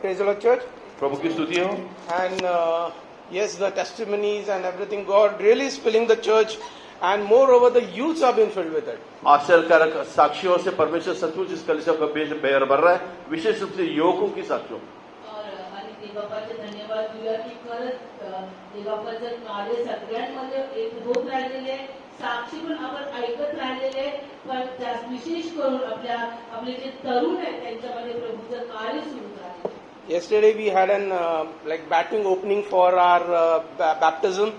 Praise the Lord, church. प्रभु की स्तुति हो। And yes, the testimonies and everything, God really is filling the church, and moreover, the youths have been filled with it. आश्चर्यकारक साक्षियों से परमेश्वर सचमुच इस कलीसिया का बेर भर रहा है, विशेष रूप से युवकों की साक्षियों। आणि देवाचे धन्यवाद देऊया की खरंच देवाचं कार्य सगळ्यांमध्ये एक होत राहिलेले साक्षी पण आपण ऐकत राहिलेले पण विशेष करून आपले जे तरुण आहेत त्यांच्यामध्ये प्रभूचं कार्य सुरू आहे. Yesterday we had an batting opening for our baptism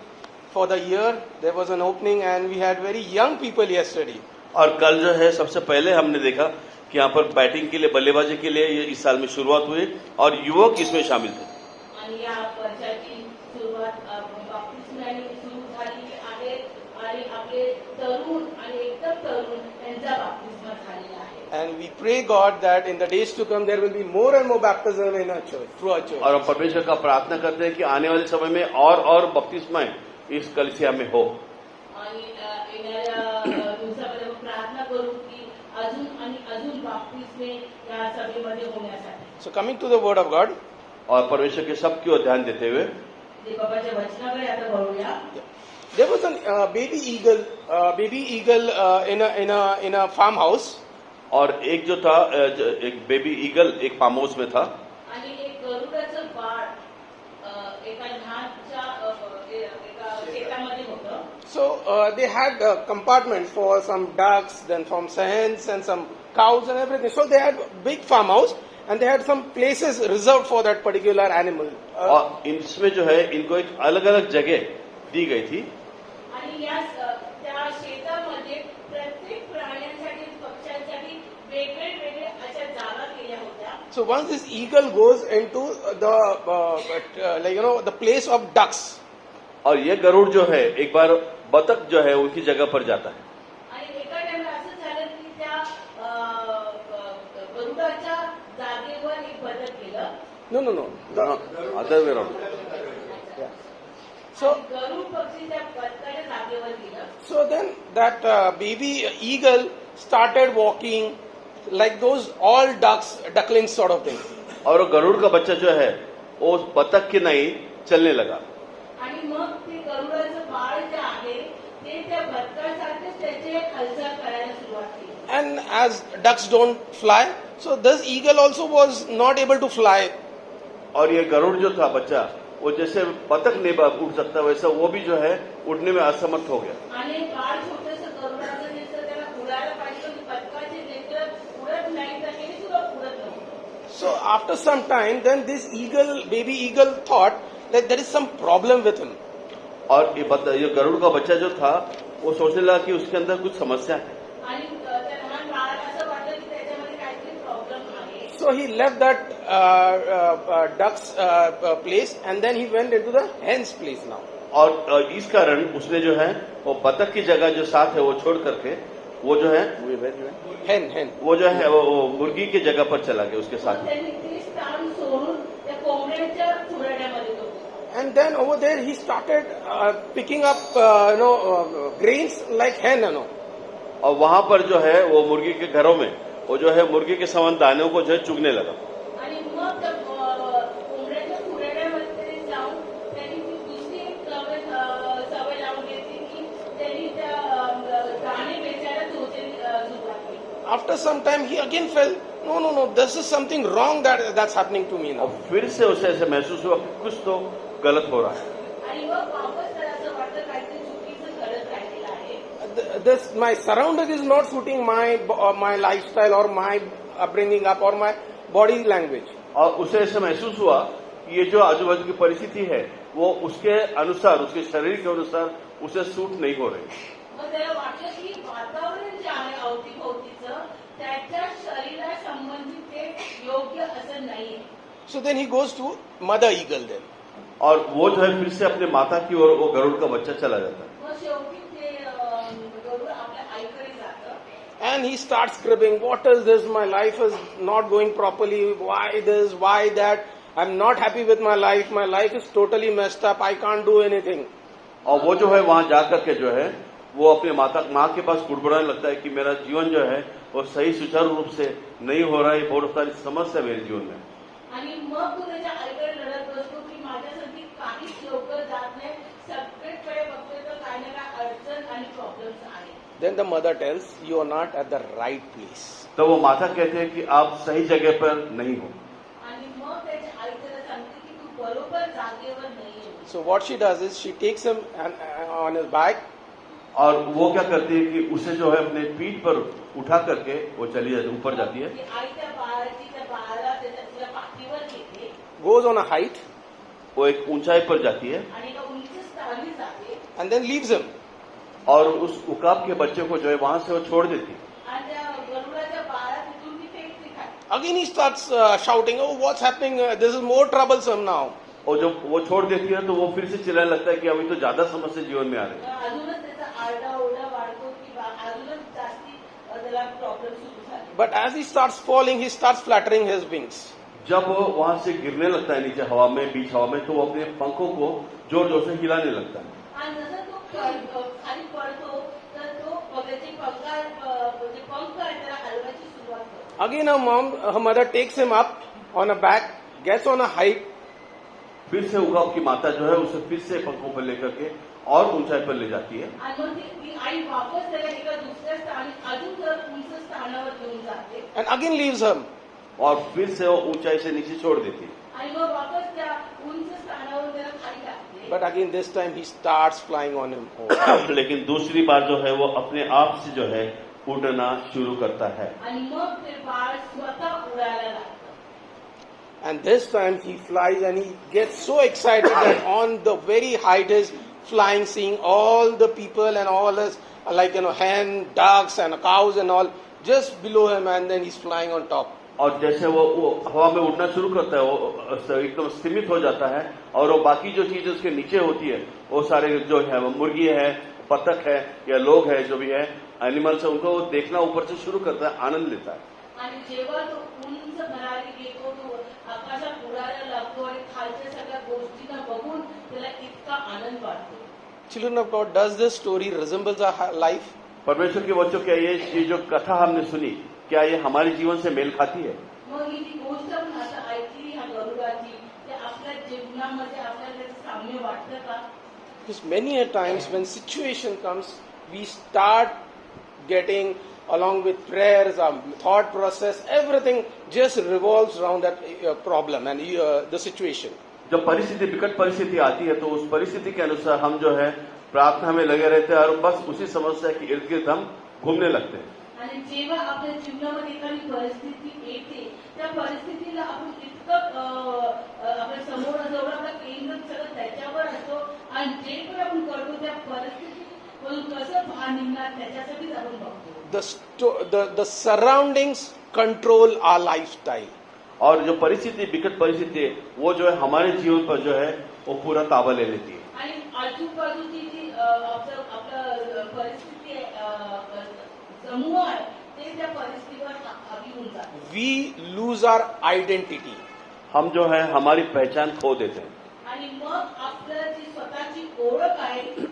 for the year. There was an opening and we had very young people yesterday. और कल जो है सबसे पहले हमने देखा कि यहाँ पर बैटिंग के लिए, बल्लेबाजी के लिए ये इस साल में शुरुआत हुई और युवक इसमें शामिल थे। आणि या वर्षाची सुरुवात बाप्तिस्माने सुरू झाली आहे आणि आपले तरुण आणि एकदम तरुण यांचा बाप्तिस्मा झालेला आहे. And we pray God that in the days to come there will be more and more baptism in our church, through our church. और हम परमेश्वर का प्रार्थना करते हैं कि आने वाले समय में और बपतिस्माएं इस कलीसिया में हो। आणि येणाऱ्या दिवसामध्ये आपण प्रार्थना करू की अजून आणि अजून बाप्तिस्मे या सभेमध्ये होण्यासाठी. So coming to the word of God. और परमेश्वर के सब की ओर ध्यान देते हुए देवाच्या वचनाकडे आता वळूया. There was a baby eagle in a farmhouse. और एक जो था एक बेबी ईगल एक फार्म हाउस में था आणि एक गरुडाचं बाळ एका लहानच्या एका शेतामध्ये होतं. So they had compartments for some ducks, then some hens and some cows and everything. So they had big farmhouse and they had some places reserved for that particular animal. और इसमें जो है इनको एक अलग अलग जगह दी गई थी आणि या त्या शेतामध्ये प्रत्येक प्राण्यांसाठी पक्ष्यांसाठी वेगळे अशा जागा केल्या होत्या. So once this eagle goes into the the place of ducks. और ये गरुड़ जो है एक बार बतख जो है उनकी जगह पर जाता है. आणि एका टाइमला असं झालं की त्या गरुडाच्या जागेवर एक बदक गेलं. No. Other way round. So गरुड पक्षी त्या बदकाच्या जागेवर गेलं. So then that baby eagle started walking like those all ducklings sort of thing. और गरुड़ का बच्चा जो है वो बतख के नहीं चलने लगा. आणि मग ते गरुडाचं बाळ जे आहे ते त्या बदकासारखेच त्याचे हालचाल करायला सुरुवात केली. And as ducks don't fly, so this eagle also was not able to fly. और ये गरुड़ जो था बच्चा वो जैसे बतख नहीं उड़ सकता वैसा वो भी जो है उड़ने में असमर्थ हो गया. आणि बाळ छोटंसं गरुडाचं दिसतं त्याला उडायला पाहिजे होतं बदकाचे लेकरं उडत नाही तर हे सुद्धा उडत नव्हतं. So after some time, then this baby eagle thought that there is some problem with him. और ये गरुड़ का बच्चा जो था वो सोचने लगा कि उसके अंदर कुछ समस्या है. आणि त्या लहान बाळाला असं वाटलं की त्याच्यामध्ये काहीतरी प्रॉब्लेम आहे. So he left that duck's place and then he went into the hen's place now. और इस कारण उसने जो है वो बतख की जगह जो साथ है वो छोड़ करके वो जो है Hen. वो जो है वो मुर्गी की जगह पर चला गया उसके साथ. त्यांनी ते स्थान सोडून त्या कोंबड्यांच्या खुराड्यामध्ये तो. And then over there he started picking up grains like hen. और वहां पर जो है वो मुर्गी के घरों में वो जो है मुर्गी के समान दानों को जो है चुगने लगा. आणि मग त्या कोंबड्यांच्या खुराड्यामध्ये जाऊन त्यांनी ती दुसरी एक सवय लावून घेतली की त्यांनी त्या दाणे वेचायला सुरुवात केली. After some time he again felt, no, this is something wrong that's happening to me now. और फिर से उसे ऐसे महसूस हुआ कि कुछ तो गलत हो रहा है. आणि मग वापस त्याला असं वाटतं काहीतरी चुकीचं करत राहिलेलं आहे. My surrounding is not suiting my lifestyle or my upbringing up or my body language. और उसे ऐसा महसूस हुआ कि ये जो आजू बाजू की परिस्थिति है वो उसके अनुसार उसके शरीर के अनुसार उसे सूट नहीं हो रही. मग त्याला वाटलं की वातावरण जे आहे अवतीभोवतीचं त्याच्या शरीरा संबंधित ते योग्य असं नाहीये. So then he goes to mother eagle then. और वो जो है फिर से अपने माता की ओर वो गरुड़ का बच्चा चला जाता है. मग शेवटी ते गरुड आपल्या आईकडे जातं. And he starts cribbing, what is this? My life is not going properly. Why this? Why that? I'm not happy with my life. My life is totally messed up. I can't do anything. और वो जो है वहां जाकर के जो है वो अपने माँ के पास कुड़कुड़ाने लगता है कि मेरा जीवन जो है वो सही सुचारू रूप से नहीं हो रहा है. बहुत सारी समस्या मेरे जीवन में. आणि मग तो त्याच्या आईकडे लढत बसतो की माझ्यासाठी काहीच लवकर जात नाही, सगळीकडे बघतोय तर काही ना काही अडचण आणि प्रॉब्लेम्स आहेत. Then the mother tells, you are not at the right place. तो वो माता कहते हैं कि आप सही जगह पर नहीं हो. आणि मग त्याची आई त्याला सांगते की तू बरोबर जागेवर नाहीये. So what she does is she takes him on his back और वो क्या करती है कि उसे जो है अपने पीठ पर उठा करके वो चली जाती, ऊपर जाती है. ती आई त्या बाळाला त्याच्या पाठीवर घेते goes on a height वो एक ऊंचाई पर जाती है आणि एका उंच स्थानी जाते and then leaves him. और उस उकाब के बच्चे को जो है वहां से वो छोड़ देती है. आणि त्या गरुडाच्या बाळा तिथून ती फेकते खाली. Again he starts shouting, oh, what's happening? This is more troublesome now. और जब वो छोड़ देती है तो वो फिर से चिल्लाने लगता है कि अभी तो ज्यादा समस्या जीवन में आ रही है. अजूनच त्याचा आरडाओरडा वाढतो की अजूनच जास्ती त्याला प्रॉब्लेम सुरू झाले. But as he starts falling, he starts fluttering his wings. जब वो वहां से गिरने लगता है नीचे हवा में, बीच हवा में, तो वो अपने पंखों को जोर जोर से हिलाने लगता है. आणि जसं तो खाली पडतो तर तो त्याचे पंख आहे त्याला हलवायची सुरुवात करतो. Again her mother takes him up on a back, gets on a height, फिर से उकाब की माता जो है उसे फिर से पंखों पर लेकर के और ऊंचाई पर ले जाती है. आणि मग ती आई वापस त्याला एका दुसऱ्या स्थानी अजून जर उंच स्थानावर घेऊन जाते and again leaves him. और फिर से वो ऊंचाई से नीचे छोड़ देती है. आणि मग वापस त्या उंच स्थानावर त्याला खाली टाकते. But again this time he starts flying on him own. लेकिन दूसरी बार जो है वो अपने आप से जो है उड़ना शुरू करता है. आणि मग ते बाळ स्वतः उडायला लागतं. And this time he flies and he gets so excited that on the very height is flying, seeing all the people and all this, like, hen, ducks and cows and all just below him, and then he's flying on top. और जैसे वो हवा में उड़ना शुरू करता है वो एकदम स्थिमित हो जाता है और वो बाकी जो चीजें उसके नीचे होती है वो सारे जो है वो मुर्गी है, बतख है या लोग है, जो भी है एनिमल्स है, उनको देखना ऊपर से शुरू करता है, आनंद लेता है. आणि जेव्हा तो उंच भरारी घेतो तो आकाशात उडायला लागतो आणि खालच्या सगळ्या गोष्टींना बघून त्याला इतका आनंद वाटतो. Children of God, does this story resembles our life? परमेश्वर के बच्चों, क्या ये जो कथा हमने सुनी क्या ये हमारे जीवन से मेल खाती है? मग ही जी गोष्ट आपण असं ऐकली ह्या गरुडाची ते आपल्या जीवनामध्ये आपल्याला त्याचं साम्य वाटतं का? Because many a times when situation comes, we start getting, along with prayers, our thought process, everything just revolves around that problem and the situation. जब परिस्थिति विकट परिस्थिति आती है तो उस परिस्थिति के अनुसार हम जो है प्रार्थना में लगे रहते हैं और बस उसी समस्या के इर्द गिर्द हम घूमने लगते हैं. आणि जेव्हा आपल्या जीवनामध्ये एखादी परिस्थिती येते त्या परिस्थितीला आपण इतकं आपल्या समोर जेवढं आपलं केंद्र सगळं त्याच्यावर असतो आणि जे पण आपण करतो त्या परिस्थितीतून कसं बाहेर निघणार त्याच्यासाठीच आपण बघतो. The surroundings control our lifestyle. और जो परिस्थिति विकट परिस्थिति है वो जो है हमारे जीवन पर जो है वो पूरा ताबा ले लेती है. आणि आजूबाजूची जी आपलं परिस्थिती समूह आहे ते त्या परिस्थितीवर हावी होऊन जाते. We lose our identity. हम जो है हमारी पहचान खो देते हैं. आणि मग आपलं जी स्वतःची ओळख आहे ती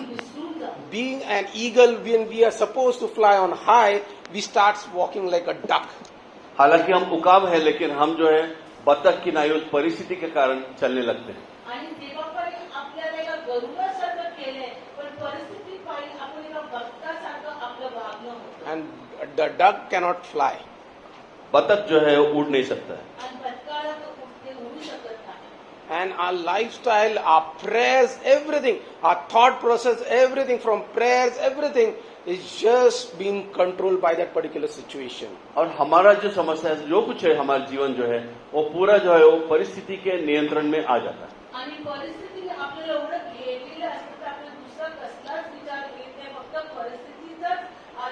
विसरून जातो. Being an eagle, when we are supposed to fly on high, we start walking like a duck. हालांकि हम उकाब है लेकिन हम जो है बतख की नाई उस परिस्थिति के कारण चलने लगते हैं. आणि तेव्हा पण आपल्याला एका गरुडासारखं केलंय पण परिस्थिती पाहिजे आपण एका बदकासारखं आपलं वागणं होतं. And the duck cannot fly. बतख जो है वो उड़ नहीं सकता है. आणि बदकाला ते उडू शकत नाही. And our lifestyle, our prayers, everything, our thought process, everything from prayers, everything is just being controlled by that particular situation. और हमारा जो समस्या है जो कुछ है हमारा जीवन जो है वो पूरा जो है वो परिस्थिति के नियंत्रण में आ जाता है. आणि परिस्थितीने आपल्याला एवढं घेरलेलं असतं तर आपल्याला दुसरा कसलाच विचार येत नाही. फक्त परिस्थितीचाच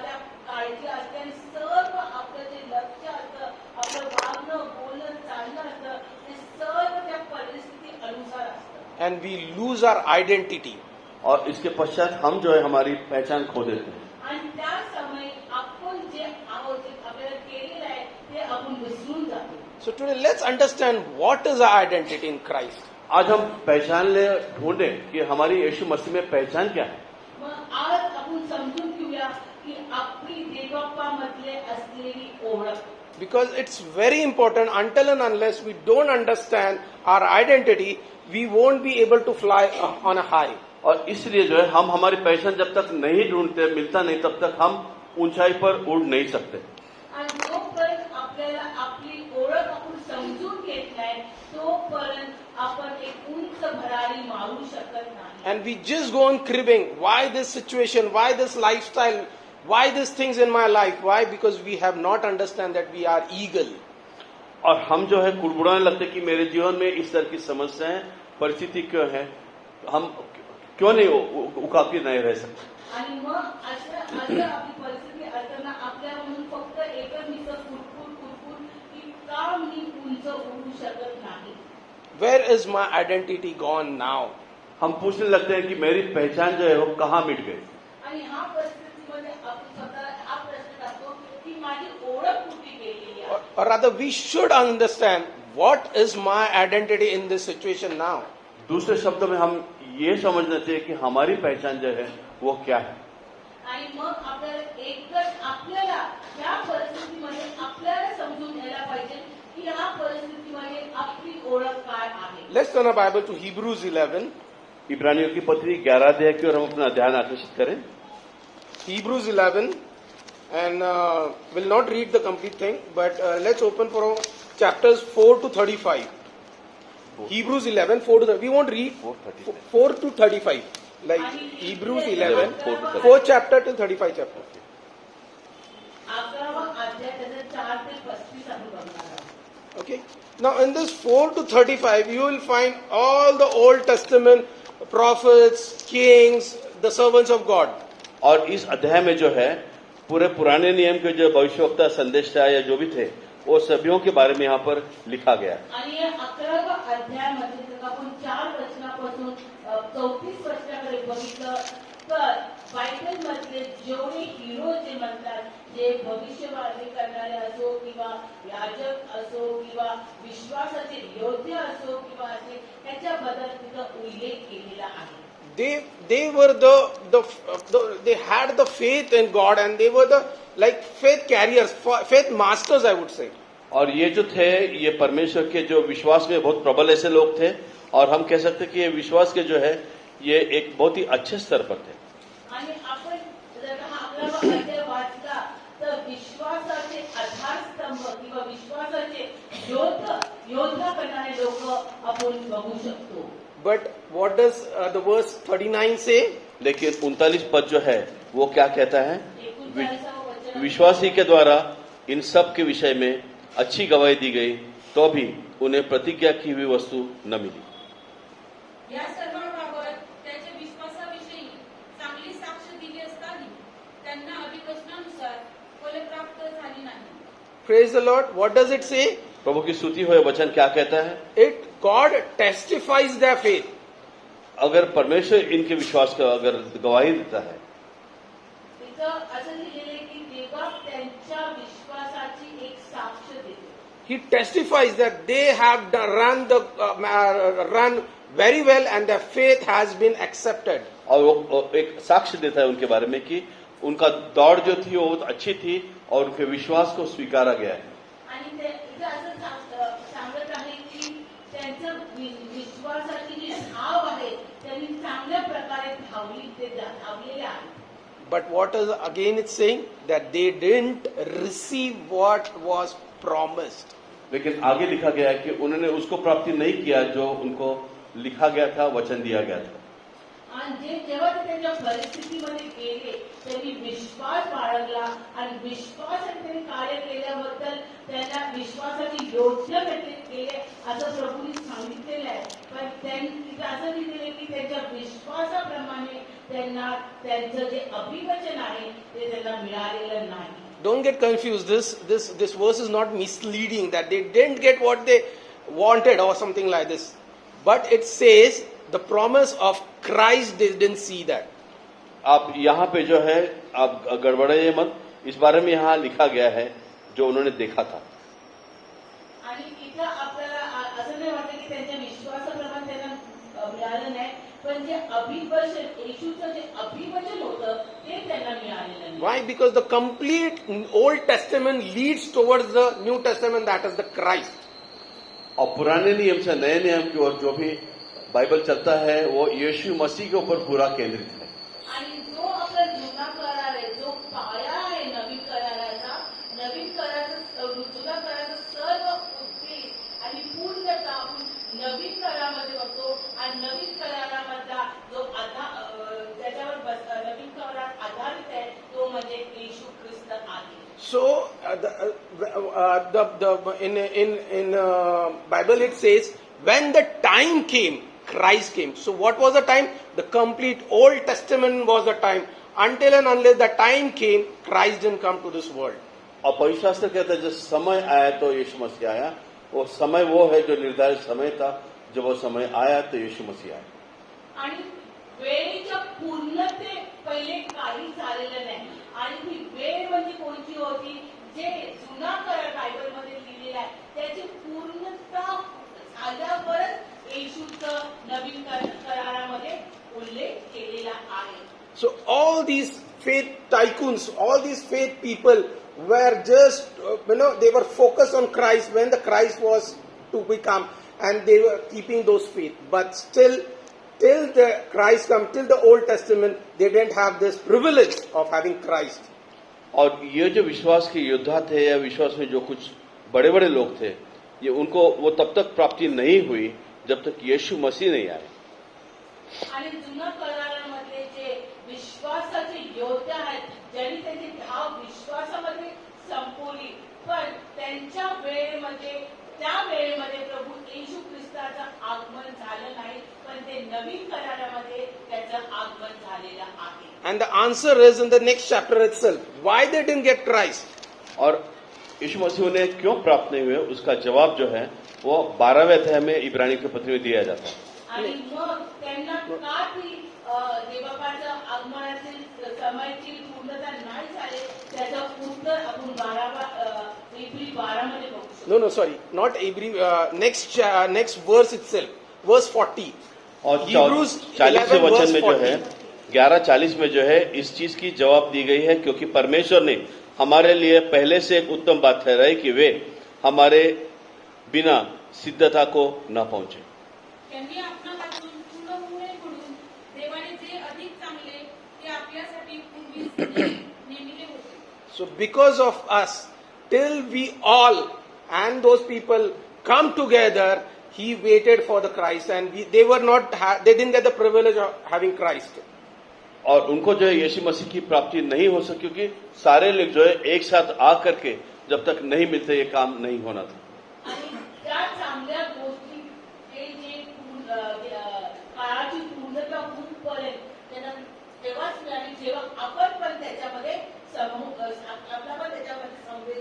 त्या काळजी असते आणि सर्व आपलं जे लक्ष असतं आपलं वागणं बोलणं चालणं असतं ते सर्व त्या परिस्थिती अनुसार असतं. And we lose our identity. और इसके पश्चात हम जो है हमारी पहचान खो देते हैं. आणि त्या समय आपण जे आहोत जे आपल्याला केलेलं आहे ते आपण विसरून जातो. So today let's understand what is our identity in Christ. आज हम पहचान ले ढूंढे कि हमारी यीशु मसीह में पहचान क्या है. मग आज आपण समजून घेऊया की आपली देवबाप्पामधले असलेली ओळख. because it's very important. Until and unless we don't understand our identity, we won't be able to fly on a high. और इसलिए जो है हम हमारी पहचान जब तक नहीं ढूंढते, मिलता नहीं, तब तक हम ऊंचाई पर उड़ नहीं सकते. आणि जोपर्यंत आपल्याला आपली ओळख आपण समजून घेत नाही तोपर्यंत आपण एक उंच भरारी मारू शकत नाही. And we just go on cribbing. Why this situation? Why this lifestyle? Why these things in my life? Why? Because we have not understand that we are eagle. और हम जो है कुड़बुड़ाने लगते कि मेरे जीवन में इस तरह की समस्याएं, परिस्थिति क्यों है, हम क्यों नहीं उकाकी नहीं रह सकते. आणि मग असं आपली परिस्थिती असताना आपल्या म्हणून फक्त एकच नुसतं कुरकुर की का मी उंच उडू शकत नाही. Where is my identity gone now? हम पूछने लगते हैं कि मेरी पहचान जो है वो कहाँ मिट गई. आणि हा परिस्थितीमध्ये आपण स्वतःला हा प्रश्न टाकतो की माझी ओळख कुठे गेलेली आहे. Or rather, we should understand what is my identity in this situation now. दूसरे शब्दों में हम ये समझना चाहिए कि हमारी पहचान जो है वो क्या है. आणि मग आपल्याला एकच आपल्याला या परिस्थितीमध्ये आपल्याला समजून घ्यायला पाहिजे की या परिस्थितीमध्ये आपली ओळख काय आहे. Let's turn our Bible to Hebrews 11. इब्रानियों की पत्री 11 अध्याय की ओर हम अपना ध्यान आकर्षित करें. Hebrews 11, and will not read the complete thing, but let's open for chapters 4 to 35. Hebrews 11, 4 to 35. We won't read 4 to 35. Like Hebrews 11, 4th chapter till 35 chapter. 11वा अध्याय त्याचे 4 ते 35 आपण बघणार आहोत. Okay. Now in this 4 to 35, you will find all the Old Testament prophets, kings, the servants of God. और इस अध्याय में जो है पूरे पुराने नियम के जो भविष्यवक्ता, संदेशा या जो भी थे, वो सभीयों के बारे में यहाँ पर लिखा गया. आणि या 11वा अध्यायामध्ये जर आपण 4 वचनापासून 34 वचनाकडे बघितलं तर बायबलमधले जेवढे हिरो जे म्हणतात, जे भविष्यवाणी करणारे असो किंवा याजक असो किंवा विश्वासाचे योद्धे असो किंवा असे त्याच्याबद्दल तिथं उल्लेख केलेला आहे. They were they had the faith in God, and they were the like faith carriers, faith masters, I would say. और ये जो थे, ये परमेश्वर के जो विश्वास में बहुत प्रबल ऐसे लोग थे, और हम कह सकते कि ये विश्वास के जो है ये एक बहुत ही अच्छे स्तर पर थे. आणि आपण जर हा आपला अध्याय वाचला तर विश्वासाचे आधारस्तंभ किंवा विश्वासाचे योद्धा करणारे लोक आपण बघू शकतो. But what does the verse 39 say? लेकिन 39 पद जो है वो क्या कहता है? 39वां वचन विश्वासी के द्वारा इन सब के विषय में अच्छी गवाही दी गई, तो भी उन्हें प्रतिज्ञा की हुई वस्तु न मिली. या सर्वांबाबत त्याच्या विश्वासाविषयी चांगली साक्ष दिली असताना त्यांना अभिवचनानुसार फले प्राप्त झाली नाही. Praise the Lord. What does it say? प्रभु की स्तुति हो. वचन क्या कहता है? God testifies their faith. अगर परमेश्वर इनके विश्वास का अगर गवाही देता है, तिथं असं लिहिलेलं आहे की देवा त्यांच्या विश्वासाची एक साक्ष देतो. He testifies that they have run very well and their faith has been accepted. और वो एक साक्ष्य देता है उनके बारे में कि उनका दौड़ जो थी वो बहुत अच्छी थी और उनके विश्वास को स्वीकारा गया है. आणि ते इथं असं सांगत आहे की त्यांचं विश्वासाची जी धाव आहे त्यांनी चांगल्या प्रकारे धावलेले आहे. But what is again it's saying? That they didn't receive what was promised. लेकिन आगे लिखा गया है कि उन्होंने उसको प्राप्ति नहीं किया जो उनको लिखा गया था, वचन दिया गया था. आणि जेव्हा ते त्यांच्या परिस्थितीमध्ये गेले त्यांनी विश्वास बाळगला आणि विश्वासाने त्यांनी कार्य केल्याबद्दल त्यांना विश्वासाची योजना केले असं प्रभूंनी सांगितलेलं आहे. पण त्यांनी असं लिहिलेलं की त्यांच्या विश्वासाप्रमाणे त्यांना त्यांचं जे अभिवचन आहे ते त्यांना मिळालेलं नाही. Don't get confused. This verse is not misleading that they didn't get what they wanted or something like this. But it says the promise of Christ, they didn't see that. आप यहाँ पे जो है आप गड़बड़ाइए मत. इस बारे में यहाँ लिखा गया है जो उन्होंने देखा था. आणि इथं आपल्याला असं नाही वाटतं की त्यांच्या विश्वासाप्रमाणे त्यांना मिळालं नाही, पण जे अभिवचन येशूचं जे अभिवचन होतं ते त्यांना मिळालेलं नाही. Why? Because the complete Old Testament leads towards the New Testament, that is the Christ. और पुराने नियम से नए नियम की ओर जो भी बाइबल चलता है वो यीशु मसीह के ऊपर पूरा केंद्रित है. आणि जो आपला जुना करार आहे, जो पाया आहे नवीन कराराचा, नवीन कराराचा जुना कराराचा सर्व उद्देश आणि पूर्णता आपण नवीन करारामध्ये बघतो. आणि नवीन करारामधला जो ज्याच्यावर नवीन करार आधारित आहे तो म्हणजे येशू ख्रिस्त आहे. So in Bible it says, when the time came, Christ came. So what was the time? The complete Old Testament was the time. Until and unless the time came, Christ didn't come to this world. और पवित्र शास्त्र कहता है जब समय आया तो यीशु मसीह आया. वो समय वो है जो निर्धारित समय था. जब वो समय आया तो यीशु मसीह आया. आणि वेळेच्या पूर्णते पहिले काही झालेलं नाही. आणि ती वेळ म्हणजे कोणती होती? जे जुना करार बायबलमध्ये लिहिलेला आहे त्याची पूर्णता झाल्यावरच येशूचं नवीन करारामध्ये उल्लेख केलेला आहे. So all these faith tycoons, all these faith people were just, they were focused on Christ when the Christ was to become, and they were keeping those faith. But still, till the Christ come, till the Old Testament, they didn't have this privilege of having Christ. और ये जो विश्वास के योद्धा थे या विश्वास में जो कुछ बड़े बड़े लोग थे, ये उनको वो तब तक प्राप्ति नहीं हुई जब तक यीशु मसीह नहीं आए. आणि जुना करारामध्ये जे विश्वासाचे योद्धे आहेत, ज्यांनी त्यांची धाव विश्वासामध्ये संपवली, पण त्यांच्या वेळेमध्ये त्या वेळेमध्ये प्रभू येशू ख्रिस्ताचं आगमन झालं नाही, पण ते नवीन करारामध्ये त्याचं आगमन झालेलं आहे. And the answer is in the next chapter itself. Why they didn't get Christ? और यीशु मसीह उन्हें क्यों प्राप्त नहीं हुए उसका जवाब जो है वो 12वें अध्याय में इब्रानी के पत्र में दिया जाता है. आणि मग त्यांना का ती देवबापाचं आगमनाची समयची पूर्णता नाही झाली त्याचं उत्तर आपण 12 मध्ये बघू. No, sorry, not every. Next verse itself, verse 40. और Hebrews 40वें 11 वचन में जो verse है 40. 11:40 में जो है इस चीज की जवाब दी गई है क्योंकि परमेश्वर ने हमारे लिए पहले से एक उत्तम बात ठहराई कि वे हमारे बिना सिद्धता को न पहुंचे. त्यांनी आपणापासून पूर्ण होणे म्हणून देवाने जे अधिक चांगले ते आपल्यासाठी पूर्वीच नेमिले होते. So because of us, till we all and those people come together, he waited for the Christ, and they didn't get the privilege of having Christ. और उनको जो है यीशु मसीह की प्राप्ति नहीं हो सकी क्योंकि सारे लोग जो है एक साथ आ करके जब तक नहीं मिलते ये काम नहीं होना था. आणि त्या चांगल्या गोष्टी ते जे काळाची पूर्णता होऊपर्यंत त्यांना तेव्हाच मिळाली जेव्हा आपण पण त्याच्यामध्ये आपला पण त्याच्यामध्ये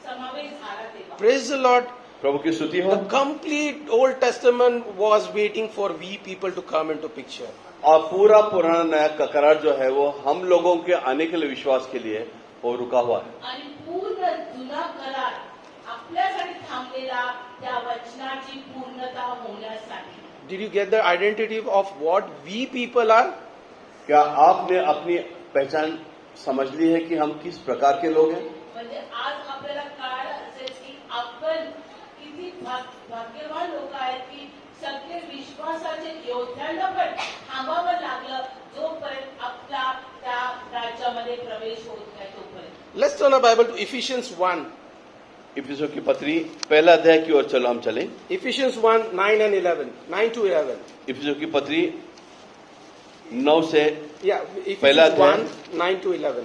समावेश झाला तेव्हा. Praise the Lord. प्रभु की स्तुति हो. The complete Old Testament was waiting for we people to come into picture. और पूरा पुराना नया करार जो है वो हम लोगों के आने के लिए विश्वास के लिए वो रुका हुआ है. आणि पूर्ण जुना करार आपल्यासाठी थांबलेला त्या वचनाची पूर्णता होण्यासाठी. Did you get the identity of what we people are? क्या आपने अपनी पहचान समझ ली है कि हम किस प्रकार के लोग हैं? म्हणजे आज आपल्याला कळालं असेल की आपण किती भाग्यवान लोक आहेत की सगळे विश्वासाचे योद्ध्यांना पण थांबावं लागलं जोपर्यंत आपला त्या राज्यामध्ये प्रवेश होत नाही तोपर्यंत. Let's turn our Bible to Ephesians 1. इफिसियों की पत्री पहला अध्याय की ओर चलो हम चलें. Ephesians 1, 9 and 11. 9 to 11. इफिसियों की पत्री 9 से Yeah, पहला Ephesians अध्याय. 1, 9 to 11.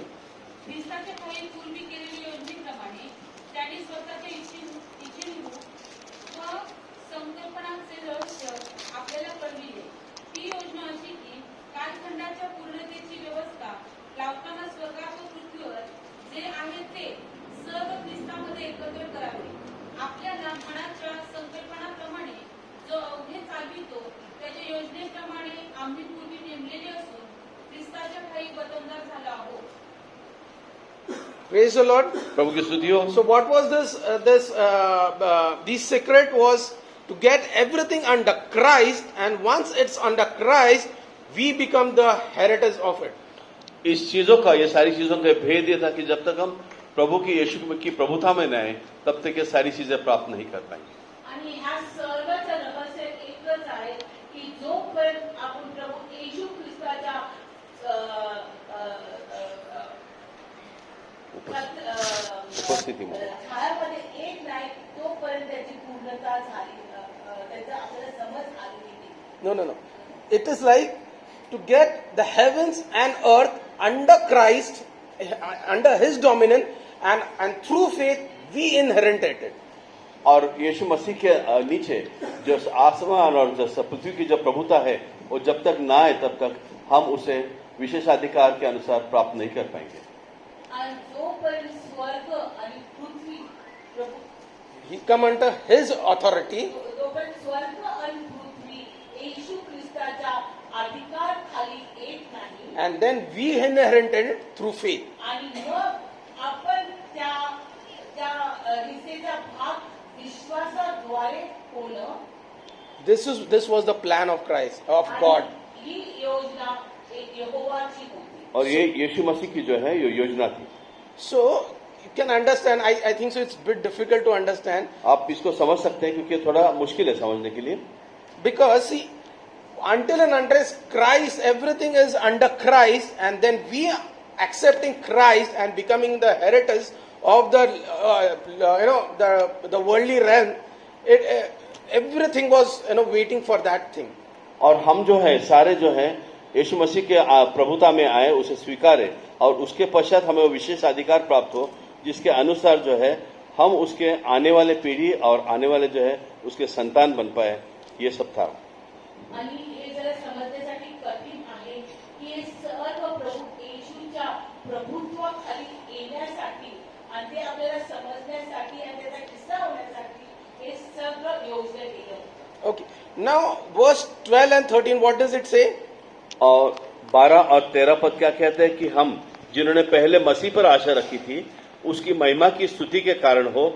ख्रिस्ताच्या काही पूर्वी केलेल्या योजनेप्रमाणे त्यांनी स्वतःच्या इच्छेनुरूप व संकल्पनांचे रहस्य आपल्याला कळविले. ती योजना अशी की कालखंडाच्या पूर्णतेची व्यवस्था लावताना स्वर्ग व पृथ्वीवर जे आहे ते सर्व ख्रिस्तामध्ये एकत्र करावे. आपल्या मनाच्या संकल्पनाप्रमाणे जो अवघे चालवितो त्याच्या योजनेप्रमाणे आम्ही पूर्वी नेमलेले असून ख्रिस्ताच्या काही वतनदार झालो आहोत. Praise the Lord. प्रभु की स्तुति हो. So what was this secret was to get everything under Christ, and once it's under Christ, we become the heritors of it. इस चीजों का, ये सारी चीजों का भेद ये था कि जब तक हम प्रभु की यीशु की प्रभुता में न आए, तब तक ये सारी चीजें प्राप्त नहीं कर पाएंगे. आणि ह्या सर्वचं रहस्य एकच आहे की जोपर्यंत आपण प्रभू येशू ख्रिस्ताच्या उपस्थितीमध्ये छायामध्ये एक नाही, तोपर्यंत त्याची पूर्णता झाली, त्याचा आपल्याला समज आली नाही. No. It is like to get the heavens and earth under Christ, under His dominion, and through faith we inherited it. और यीशु मसीह के नीचे जो आसमान और जो पृथ्वी की जो प्रभुता है, वो जब तक ना आए तब तक हम उसे विशेषाधिकार के अनुसार प्राप्त नहीं कर पाएंगे. आणि जोपर्यंत स्वर्ग आणि पृथ्वी प्रभू He come under His authority, तोपर्यंत स्वर्ग आणि पृथ्वी येशू ख्रिस्ताच्या अधिकार खाली येत नाही. and then we inherited it through faith. आणि मग आपण त्या हिस्सेचा भाग विश्वासाद्वारे होणं. This was the plan of Christ, of God. आणि ही योजना एक यहोवाची होती. और ये यीशु मसीह की जो है ये योजना थी. So you can understand. I think so. It's a bit difficult to understand आप इसको समझ सकते हैं क्योंकि थोड़ा मुश्किल है समझने के लिए. because see, until and unless Christ, everything is under Christ, and then we are accepting Christ and becoming the heritors of the the worldly realm. Everything was waiting for that thing. और हम जो है सारे जो है यीशु मसीह के प्रभुता में आए, उसे स्वीकारे और उसके पश्चात हमें वो विशेष अधिकार प्राप्त हो जिसके अनुसार जो है हम उसके आने वाले पीढ़ी और आने वाले जो है उसके संतान बन पाए. ये सब था. आणि हे जरा समजण्यासाठी कठीण आहे की हे सर्व प्रभू येशूच्या प्रभुत्वाखाली येण्यासाठी आणि ते आपल्याला समजण्यासाठी आणि त्याचा किस्सा होण्यासाठी हे सगळं योजना केलं. Okay. Now verse 12 and 13, what does it say? और 12 और 13 पद क्या कहते हैं कि हम जिन्होंने पहले मसीह पर आशा रखी थी उसकी महिमा की स्तुति के कारण हो,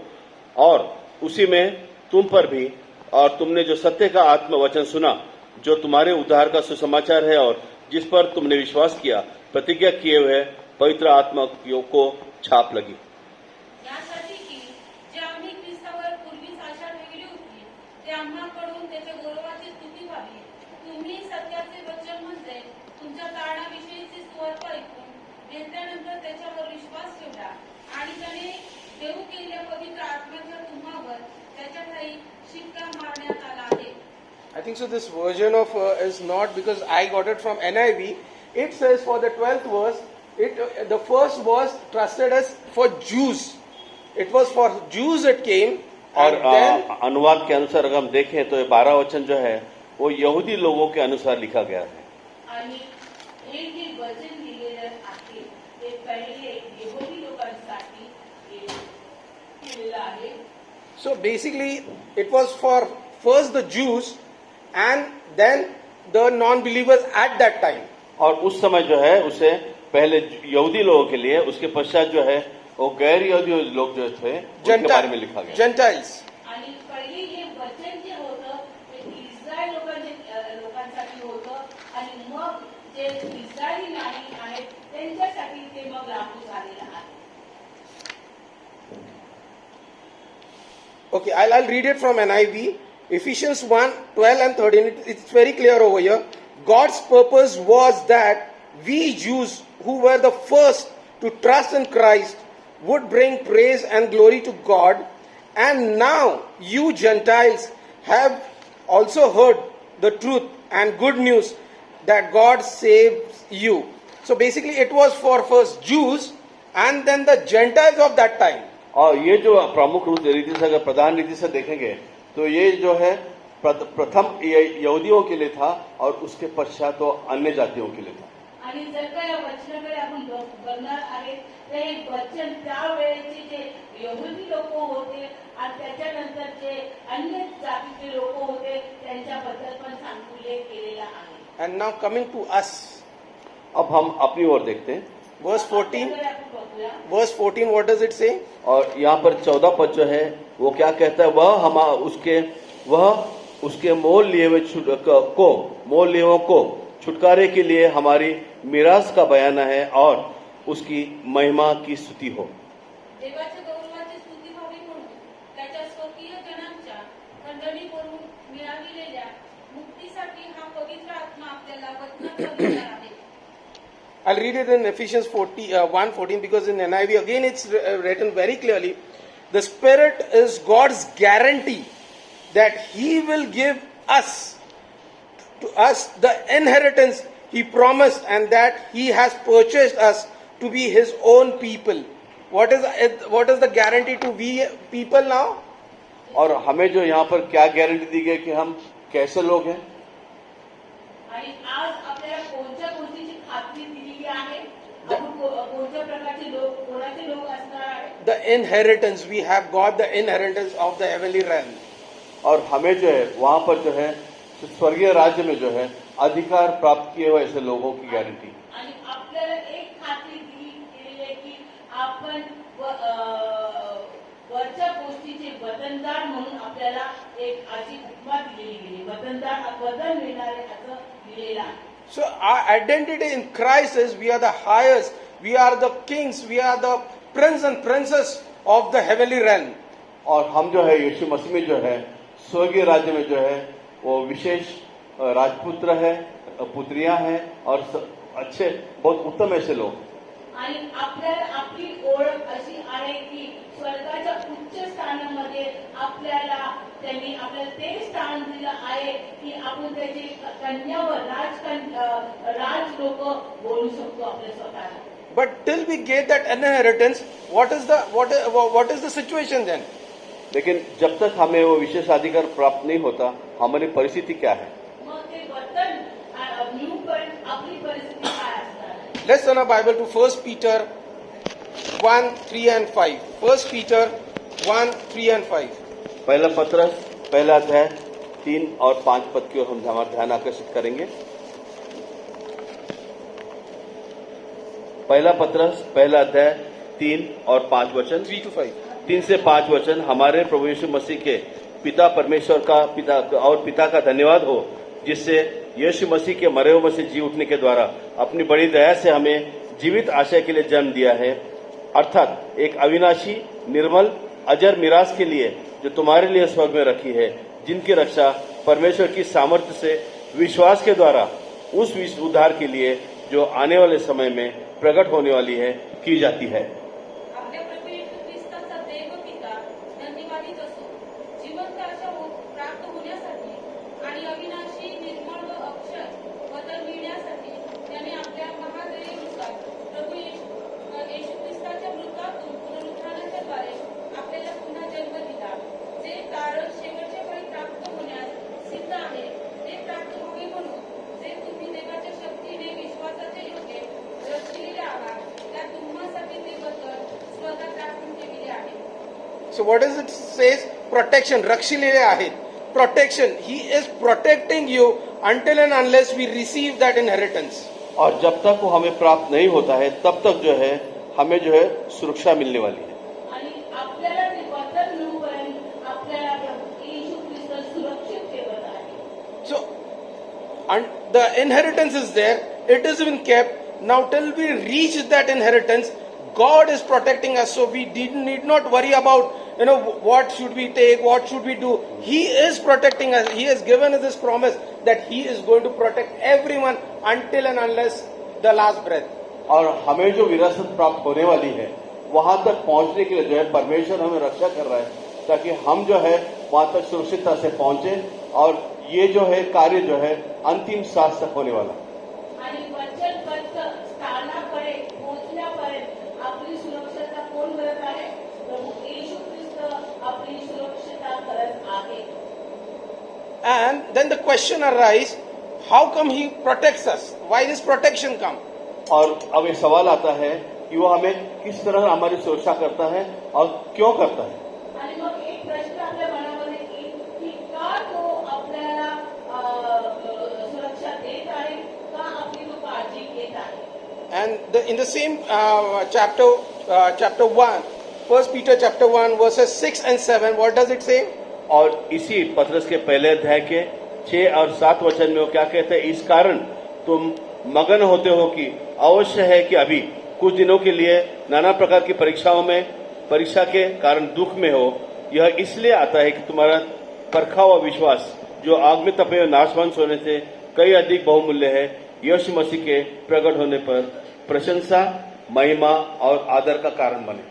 और उसी में तुम पर भी, और तुमने जो सत्य का आत्मवचन सुना जो तुम्हारे उद्धार का सुसमाचार है और जिस पर तुमने विश्वास किया, प्रतिज्ञा किए हुए पवित्र आत्मा को छाप लगी. यासाठी की जे आम्ही ख्रिस्तावर पूर्वीच आशा ठेवली होती ते आम्हाकडून त्याच्या गौरवाची स्तुती व्हावी. तुम्ही सत्याचे वचन म्हणजे तुमच्या तारणाविषयीची सुवार्ता ऐकून घेतल्यानंतर त्याच्यावर विश्वास ठेवला आणि त्याने देऊ केलेल्या पवित्र आत्म्याच्या तुम्हावर त्याच्या ठायी शिक्का मारण्यात आला आहे. I think so. This version of is not, because I got it from NIV. It says for the 12th verse, the first verse trusted us for Jews. It was for Jews it came. और And then अनुवाद के अनुसार अगर हम देखें तो ये 12 वचन जो है वो यहूदी लोगों के अनुसार लिखा गया है. आणि हे जे वचन दिलेलं आहे ते पहिले यहोवी लोकांसाठी केलेलं आहे. so basically it was for first the Jews and then the non-believers at that time. और उस समय जो है उसे पहले यहूदी लोगों के लिए, उसके पश्चात जो है वो गैर यहूदी लोग जो थे उनके बारे में लिखा गया. Gentiles. आणि पहिले हे वचन जे होतं ते इस्रायल लोकांसाठी होतं आणि मग जे इस्रायली नाही आहेत त्यांच्यासाठी ते मग लागू झालेलं आहे. Okay, I'll read it from NIV. Ephesians 1, 12 and 13, it's very clear over here. God's purpose was that we Jews who were the first to trust in Christ would bring praise and glory to God. And now you Gentiles have also heard the truth and good news that God saves you. So basically it was for first Jews and then the Gentiles of that time. और ये जो प्रमुख रूप रीति से, अगर प्रधान रीति से देखेंगे तो ये जो है प्रथम यहूदियों के लिए था और उसके पश्चात तो अन्य जातियों के लिए था. आणि जर का या वचनाकडे आपण बघणार आहे तर हे वचन त्यावेळेचे जे यहुदी लोक होते आणि त्याच्यानंतर जे अन्य जातीचे लोक होते त्यांच्याबद्दल पण सांगुल्लेख केलेला आहे. And now coming to us. अब हम अपनी ओर देखते हैं. Verse 14. आपण बघूया. Verse 14, what does it say? और यहाँ पर 14 पद जो है वो क्या कहता है, वह हम उसके वह उसके मोल लिए हुए छुटकारे के लिए हमारी मिरास का बयाना है और उसकी महिमा की स्तुति हो। देवाच्या गौरवाची स्तुती व्हावी म्हणून त्याच्या स्वकीय जनांच्या खंडणी करून मिळालेल्या मुक्तीसाठी हा पवित्र आत्मा आपल्याला वचनात सांगणार आहे. I'll read it in Ephesians 1:14 because in NIV again it's written very clearly. The Spirit is God's guarantee that He will give to us the inheritance He promised and that He has purchased us to be His own people. What is the guarantee to be people now? और हमें जो यहाँ पर क्या guarantee दी गई कि हम कैसे लोग हैं? आणि आज आपल्याला कोणत्या गोष्टीची खात्री दिलेली आहे? आपण कोणत्या प्रकारचे लोक, कोणाचे लोक असणार आहे? The inheritance, we have got the inheritance of the heavenly realm. और हमें जो है वहां पर जो है स्वर्गीय राज्य में जो है अधिकार प्राप्त किए हुए ऐसे लोगों की गारंटी. आणि आपल्याला एक खात्री दिलेली आहे की आपण वरच्या गोष्टीचे वतनदार म्हणून आपल्याला एक अशी उपमा दिलेली गेली. वतन मिळणारे असं दिलेलं आहे. So our identity in Christ is we are the highest, we are the kings, we are the prince and princess of the heavenly realm. और हम जो है यीशु मसीह में जो है स्वर्गीय राज्य में जो है वो विशेष राजपुत्र है, पुत्रियां हैं और अच्छे बहुत उत्तम ऐसे लोग. आणि आपल्याला आपली ओळख अशी आहे की स्वर्गाच्या उच्च स्थानामध्ये आपल्याला त्यांनी आपल्याला ते स्थान दिलं आहे की आपण त्याचे कन्यावर राज लोक बोलू शकतो आपल्या स्वतःला. But till we get that inheritance, what is the situation then? लेकिन जब तक हमें वो विशेष अधिकार प्राप्त नहीं होता, हमारी परिस्थिति क्या है? मग ते वतन मिळूपर्यंत आपली परिस्थिती काय असणार आहे? Let's turn our Bible to 1 Peter 1, 3 and 5. 1 Peter 1, 3 and 5. पहला पत्रस पहला अध्याय 3 और 5 पद की ओर हम हमारा ध्यान आकर्षित करेंगे. पहला पत्रस पहला अध्याय 3 और 5 वचन. 3 to 5. 3 से 5 वचन. हमारे प्रभु यीशु मसीह के पिता परमेश्वर का पिता का धन्यवाद हो, जिससे यीशु मसीह के मरे हुए में से जी उठने के द्वारा अपनी बड़ी दया से हमें जीवित आशय के लिए जन्म दिया है, अर्थात एक अविनाशी निर्मल अजर मिरास के लिए जो तुम्हारे लिए स्वर्ग में रखी है, जिनकी रक्षा परमेश्वर की सामर्थ्य से विश्वास के द्वारा उस उद्धार के लिए जो आने वाले समय में प्रकट होने वाली है की जाती है. आपल्या प्रभू येशू ख्रिस्ताचा देव पिता धन्यवादित असो, जिवंत आशा प्राप्त होण्यासाठी आणि अविनाशी निर्मळ व अक्षर बदल मिळण्यासाठी त्याने आपल्या महादयेनुसार प्रभू येशू ख्रिस्ताच्या मृतातून पुनरुत्थानाच्या द्वारे आपल्याला पुन्हा जन्म दिला, जे कारण शेवटच्या वेळी प्राप्त होण्यास सिद्ध आहे, ते प्राप्त व्हावे म्हणून जे तुम्ही देवाच्या शक्तीने विश्वासाच्या योगे रचलेले आहात, त्या तुम्हासाठी ते बदल स्वतः राखून ठेवले आहे. So what does it says? Protection. रक्षिलेले आहेत. Protection. He is protecting you until and unless we receive that inheritance. और जब तक वो हमें प्राप्त नहीं होता है तब तक जो है हमें जो है सुरक्षा मिलने वाली है. आणि आपल्याला ते वतन मिळूपर्यंत आपल्याला प्रभू येशू ख्रिस्त सुरक्षित ठेवत आहे. So, and the inheritance is there. It is been kept. Now till we reach that inheritance, God is protecting us. So we need not worry about, what should we take, what should we do. He is protecting us. He has given us this promise that He is going to protect everyone until and unless the last breath. और हमें जो विरासत प्राप्त होने वाली है वहां तक पहुंचने के लिए जो है परमेश्वर हमें रक्षा कर रहा है ताकि हम जो है वहां तक सुरक्षितता से पहुंचे और ये जो है कार्य जो है अंतिम सांस तक होने वाला. आणि वचनबद्ध स्थानाकडे पोहोचण्यापर्यंत आपली सुरक्षता कोण करत आहे? प्रभू येशू ख्रिस्त आपली सुरक्षता करत आहे. And then the question arises, how come He protects us? Why this protection come? और अब ये सवाल आता है कि वो हमें किस तरह हमारी सुरक्षा करता है और क्यों करता है. आणि मग एक प्रश्न आपल्या मनामध्ये येईल की का तो आपल्याला सुरक्षा देत आहे, का आपली तो काळजी घेत आहे. And in the same chapter 1, 1 Peter chapter 1 verses 6 and 7, what does it say? और इसी पत्रस के पहले अध्याय के 6 और 7 वचन में वो क्या कहते हैं, इस कारण तुम मगन होते हो कि अवश्य है कि अभी कुछ दिनों के लिए नाना प्रकार की परीक्षा के कारण दुख में हो। यह इसलिए आता है कि तुम्हारा परखा हुआ विश्वास जो आग में तपे हुए नाशवंश होने से कई अधिक बहुमूल्य है, यीशु मसीह के प्रकट होने पर प्रशंसा, महिमा और आदर का कारण बने।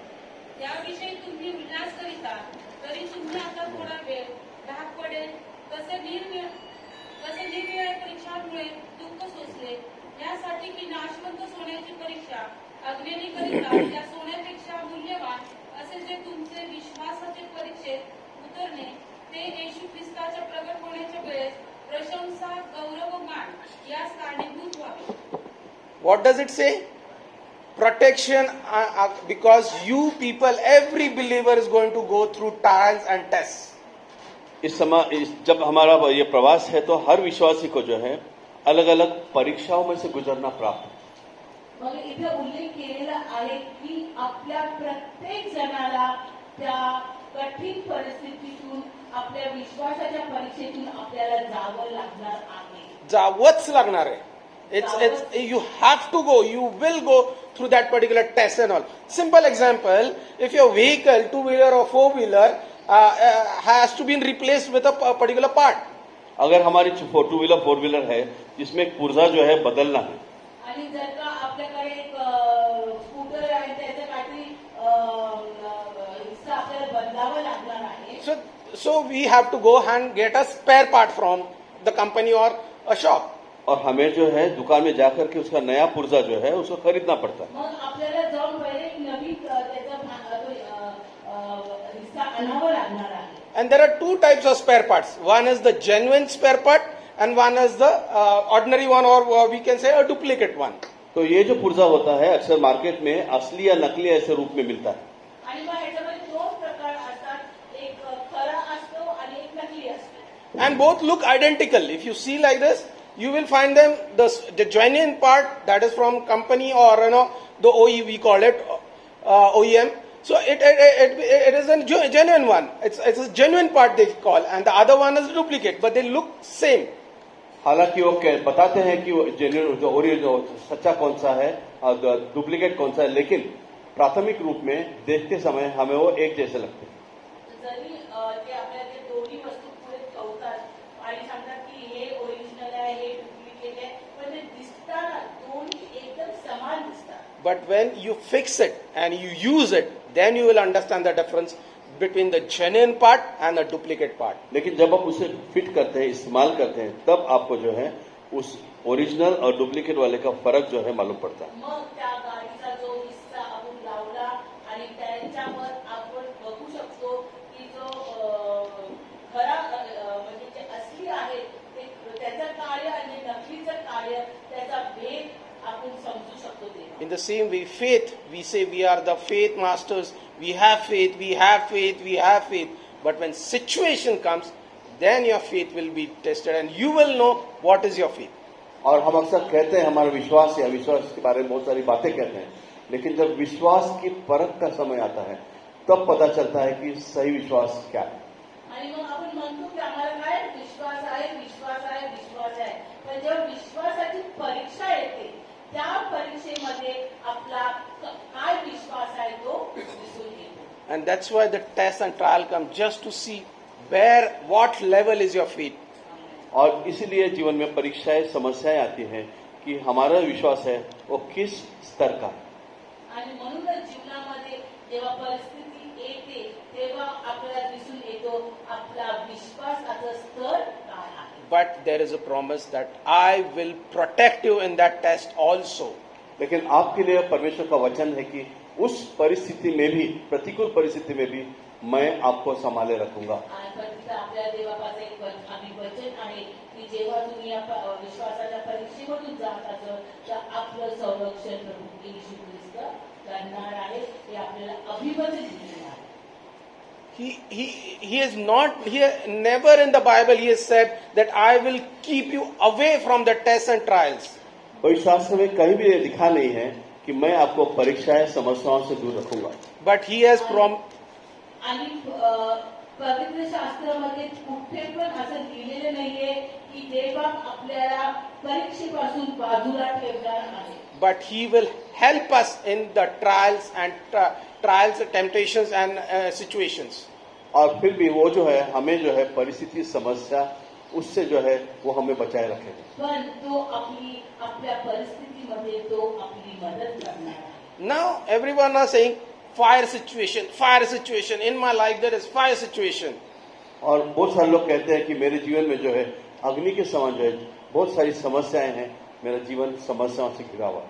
त्याविषयी तुम्ही उल्हास करिता तरी तुम्ही आता थोडा वेळ धाक पडेल कसे निरनिराळ्या परीक्षांमुळे दुःख सोसले, यासाठी की नाशवंत सोन्याची परीक्षा अग्नीने करिता त्या सोन्यापेक्षा मूल्यवान असे जे तुमचे विश्वासाचे परीक्षेत उतरणे, ते येशू ख्रिस्ताच्या प्रगट होण्याच्या वेळेस प्रशंसा, गौरव व मान यास कारणीभूत व्हावे. What does it say? Protection, because you people, every believer is going to go through trials and tests. जब हमारा ये प्रवास है तो हर विश्वासी को जो है अलग अलग परीक्षाओं में से गुजरना प्राप्त है. मग इथे उल्लेख केलेला आहे की आपल्या प्रत्येक जणाला त्या कठीण परिस्थितीतून, आपल्या विश्वासाच्या परीक्षेतून आपल्याला जावं लागणार आहे. जावंच लागणार आहे. It's you have to go. You will go through that particular test and all. Simple example: if your vehicle, 2-wheeler or 4-wheeler, has to be replaced with a particular part. अगर हमारी 2-wheeler 4-wheeler है जिसमें एक पुर्जा जो है बदलना है, आणि जर का आपल्याकडे एक स्कूटर आहे त्याचं काहीतरी हिस्सा आपल्याला बदलावा लागणार आहे. So we have to go and get a spare part from the company or a shop. और हमें जो है दुकान में जाकर के उसका नया पुर्जा जो है उसको खरीदना पड़ता है. मग आपल्याला जाऊन पहिले एक नवीन त्याचा हिस्सा आणावा लागणार आहे. And there are two types of spare parts. One is the genuine spare part, and one is the ordinary one, or we can say a duplicate one. तो ये जो पुर्जा होता है अक्सर मार्केट में असली या नकली ऐसे रूप में मिलता है. आणि मग ह्याच्यामध्ये दोन प्रकार असतात, एक खरा असतो आणि एक नकली असतो. And both look identical. If you see like this, you will find them the genuine part that is from company, or the OE, we call it OEM. So it is a genuine one. It's a genuine part they call, and the other one is duplicate, but they look same. हालांकि वो बताते हैं कि वो genuine जो original सच्चा कौन सा है और डुप्लीकेट कौन सा है, लेकिन प्राथमिक रूप में देखते समय हमें वो एक जैसे लगते हैं. जरी ते आपल्याला ते दोन्ही वस्तू पुढे ठेवतात आणि सांगतात की हे ओरिजिनल आहे, हे डुप्लिकेट आहे, पण ते दिसताना दोन्ही एकदम समान दिसतात. But when you fix it and you use it, then you will understand the difference between the genuine part and the duplicate part. लेकिन जब आप उसे फिट करते हैं, इस्तेमाल करते हैं, तब आपको जो है उस ओरिजिनल और डुप्लीकेट वाले का फर्क जो है मालूम पड़ता है. मग त्या गाडीचा जो हिस्सा आपण लावला आणि त्याच्यावर आपण बघू शकतो की जो खरा म्हणजे जे असली आहे ते त्याचं कार्य आणि नकलीचं कार्य, त्याचा भेद आपण समजू शकतो. In the same way, faith, we say we are the faith masters, we have faith, we have faith, we have faith. But when situation comes, then your faith will be tested and you will know what is your faith. और हम अक्सर कहते हैं हमारा विश्वास या विश्वास के बारे में बहुत सारी बातें कहते हैं, लेकिन जब विश्वास की परख का समय आता है तब पता चलता है कि सही विश्वास क्या है. आणि मग आपण म्हणतो की आम्हाला काय विश्वास आहे, विश्वास आहे, विश्वास आहे, पण जेव्हा विश्वासाची परीक्षा येते त्या परीक्षेमध्ये आपला काय विश्वास आहे तो दिसून येतो. And that's why the test and trial come, just to see what level is your faith. और इसीलिए जीवन में परीक्षाएं, समस्याएं आती हैं कि हमारा विश्वास है वो किस स्तर का है. आणि म्हणूनच जीवनामध्ये जेव्हा परिस्थिती येते तेव्हा आपल्याला दिसून येतो आपला विश्वासाचा स्तर काय आहे. But there is a promise that I will protect you in that test also. लेकिन आपके लिए परमेश्वर का वचन है कि उस परिस्थिति में भी, प्रतिकूल परिस्थिति में भी मैं आपको संभाले रखूंगा. आणि पण आपल्या देवापासून एक वचन आहे की जेव्हा तुम्ही या विश्वासाच्या परीक्षेमधून जात असाल तर आपलं संरक्षण प्रभू येशू ख्रिस्त करणार आहे. हे आपल्याला अभिवचन दिलेलं आहे. He is not here, never in the Bible he has said that I will keep you away from the tests and trials. कोई शास्त्र में कहीं भी लिखा नहीं है कि मैं आपको परीक्षाएं, समस्याओं से दूर रखूंगा. But he has आणि पवित्र शास्त्रामध्ये कुठे पण असं लिहिलेलं नाहीये की देव आपल्याला परीक्षेपासून बाजूला ठेवणार आहे. But He will help us in the trials and temptations and situations. और फिर भी वो जो है हमें जो है परिस्थिति समस्या उससे जो है वो हमें बचाए रखेगा. पण तो आपल्या परिस्थितीमध्ये तो आपली मदत करणार आहे. Now everyone are saying fire situation. In my life there is fire situation. और बहुत सारे लोग कहते हैं कि मेरे जीवन में जो है अग्नि के समान जो है बहुत सारी समस्याएं हैं, मेरा जीवन समस्याओं से घिरा हुआ है.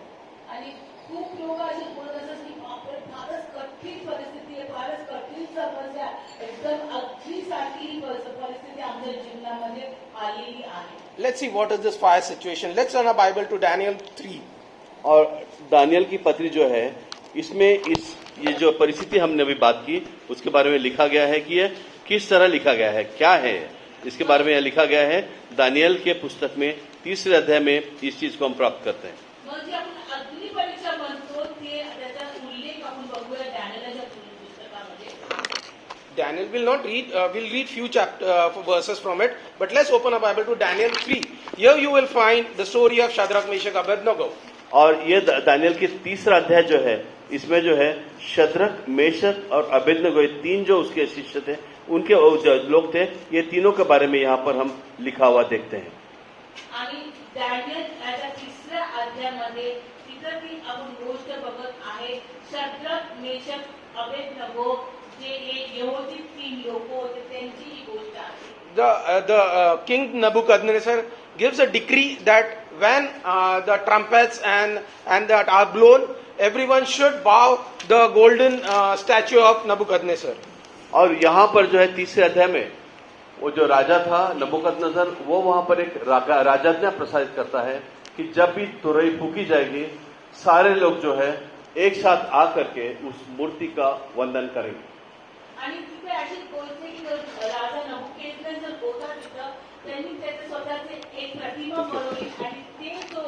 आणि खूप लोक असे बोलत असतात की बापरे फारच कठीण परिस्थिती आहे, फारच कठीण समस्या, एकदम अग्नीसारखी ही परिस्थिती आमच्या जीवनामध्ये आलेली आहे. Let's see what is this fire situation. Let's turn our Bible to Daniel 3. और दानियल की पत्री जो है इसमें ये जो परिस्थिति हमने अभी बात की उसके बारे में लिखा गया है कि ये किस तरह लिखा गया है, क्या है इसके बारे में यह लिखा गया है. दानियल के पुस्तक में 3 अध्याय में इस चीज को हम प्राप्त करते हैं. म्हणजे आपण अग्नि परीक्षा म्हणतो ते त्याचा उल्लेख आपण बघूया डॅनियलच्या पुस्तकामध्ये. Daniel will not read, we'll read few verses from it, but let's open our Bible to Daniel 3. Here you will find the story of Shadrach, Meshach, Abednego. और ये दानियल की 3 अध्याय जो है इसमें जो है शद्रक, मेशक और अबेदनगो, ये 3 जो उसके शिष्य थे, उनके जो लोग थे, ये तीनों के बारे में यहाँ पर हम लिखा हुआ देखते हैं. आणि डॅनियल याच्या 3 अध्यायामध्ये तिथं ती आपण गोष्ट बघत आहे. शद्रक, मेशक, अबेदनगो जे यहोदी 3 लोक होते त्यांची ही गोष्ट आहे. The king Nebuchadnezzar gives a decree that when the trumpets and that are blown, everyone should bow the golden statue of Nebuchadnezzar. और यहाँ पर जो है 3 अध्याय में वो जो राजा था नबूकदनेस्सर, वो वहां पर एक राजाज्ञा प्रसारित करता है कि जब भी तुरई फूकी जाएगी सारे लोग जो है एक साथ आकर के उस मूर्ति का वंदन करेंगे. आणि तिथे अशी गोष्ट की राजा नबूकदनेस्सर होता तिथं, त्यांनी त्याचे स्वतःचे एक प्रतिमा बनवली आणि ते जो